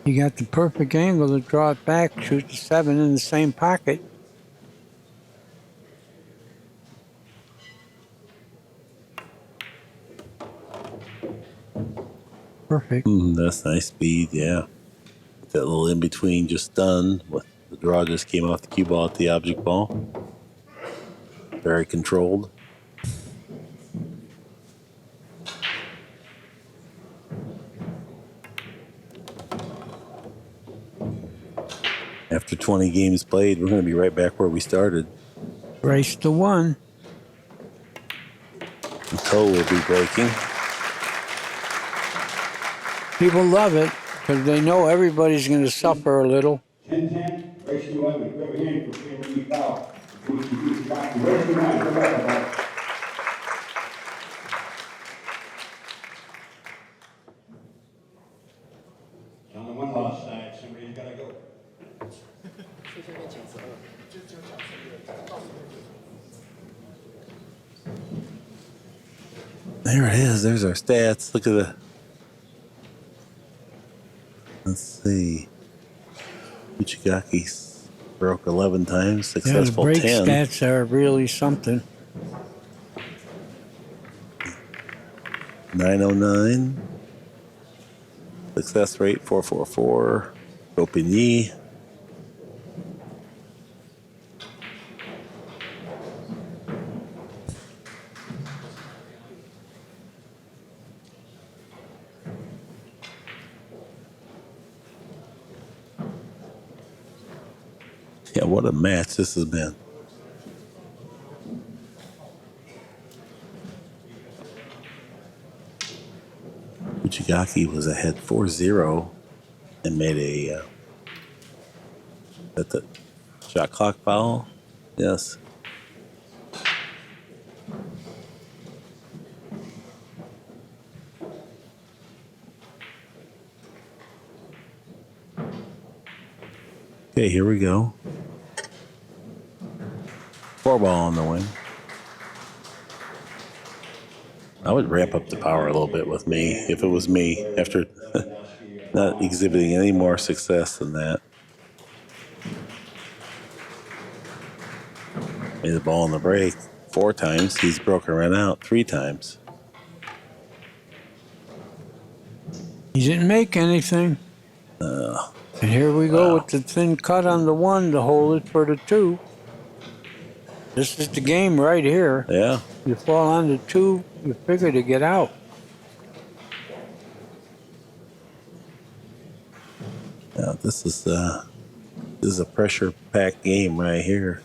He got the perfect angle to draw it back, shoot the 7 in the same pocket. Perfect. That's nice speed, yeah. That little in between just done. The draw just came off the cue ball at the object ball. Very controlled. After 20 games played, we're going to be right back where we started. Race to 1. And Ko will be breaking. People love it because they know everybody's going to suffer a little. 10-10, race to 11. Go ahead for Kenichi foul. Kenichi UCHIGAKI. Race to 9. Go back. On the 1 loss side, somebody's got to go. There it is. There's our stats. Look at the. Let's see. UCHIGAKI broke 11 times, successful Yeah, the break 10. stats are really something. 909. Success rate 444. Opini. Yeah, what a match this has been. UCHIGAKI was ahead 4-0 and made a at the shot clock foul. Yes. Okay, here we go. 4-ball on the wing. I would ramp up the power a little bit with me if it was me after not exhibiting any more success than that. Made the ball on the break 4 times. He's broken right out 3 times. He didn't make anything. And here we go with the thin cut on the 1 to hold it for the 2. This is the game right here. Yeah. You fall on the 2, you figure to get out. Yeah, this is a pressure-packed game right here.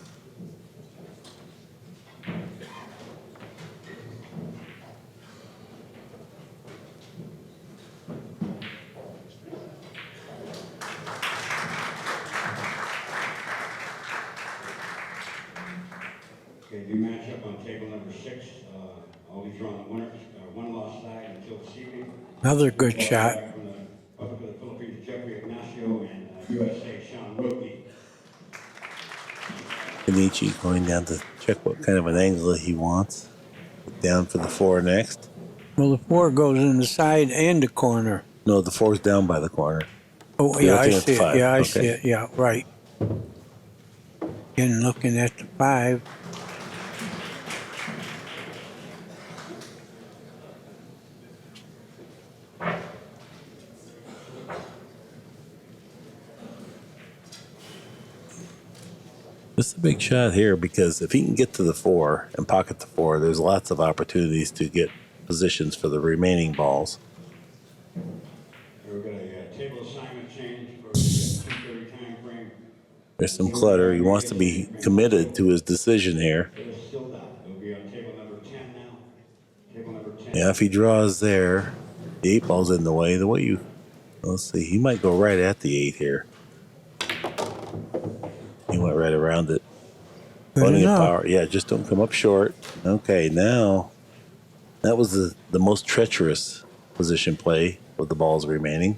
Okay, new matchup on table number 6. All these are on the winners, one-loss side until this evening. Another good shot. Back from the Republic of the Philippines, Jeffrey Ignacio, and USA, Sean Wilkie. Kenichi going down to check what kind of an angle he wants. Down for the 4 next. Well, the 4 goes in the side and the corner. No, the 4's down by the corner. Oh, You're yeah, I looking at the see it. 5. Yeah, I Okay. see it. Yeah, right. Again, looking at the 5. This is a big shot here because if he can get to the 4 and pocket the 4, there's lots of opportunities to get positions for the remaining balls. We've got a table assignment change for the 2:30 time frame. There's some clutter. He wants to be committed to his decision here. It is still down. It'll be on table number 10 now. Table number 10. Yeah, if he draws there, the 8 ball's in the way. Let's see, he might go right at the 8 here. He went right around it. Good Plenty of enough. power. Yeah, just don't come up short. Okay, now that was the most treacherous position play with the balls remaining.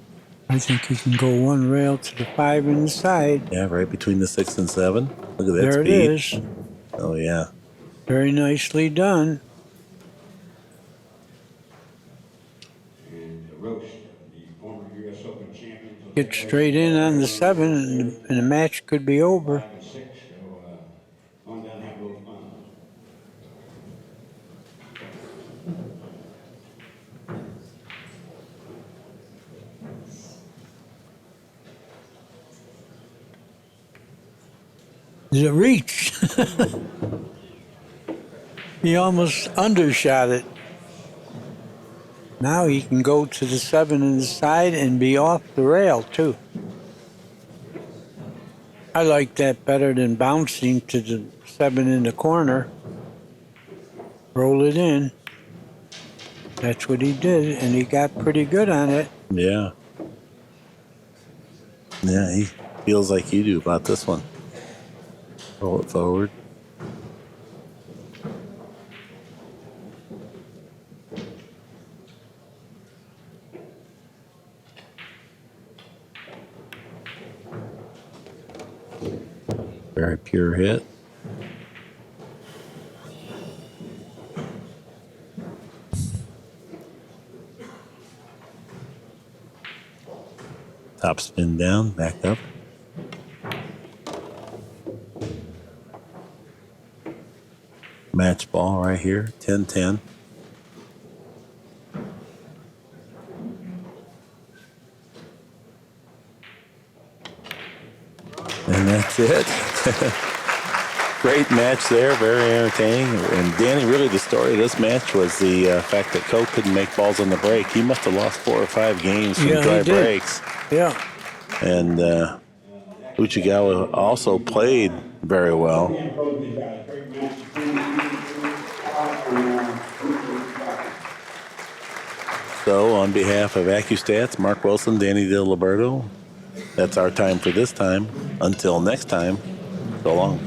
I think he can go 1 rail to the 5 in the side. Yeah, right between the 6 and 7. Look at that There speed. it is. Oh, yeah. Very nicely done. And Roche, the former U.S. Open champion. Get straight in on the 7, and the match could be over. 5 and 6. So, going down, have a little fun. Did it reach? He almost undershot it. Now he can go to the 7 in the side and be off the rail, too. I like that better than bouncing to the 7 in the corner. Roll it in. That's what he did, and he got pretty good on it. Yeah. Yeah, he feels like you do about this one. Roll it forward. Very pure hit. Top spin down, back up. Match ball right here, 10-10. And that's it. Great match there, very entertaining. And Danny, really the story of this match was the fact that Coe couldn't make balls on the break. He must have lost 4 or 5 games from Yeah, he dry did. breaks. Yeah. And Uchigawa also played very well. So on behalf of Accu-Stats, Mark Wilson, Danny DiLiberto, that's our time for this time. Until next time, so long.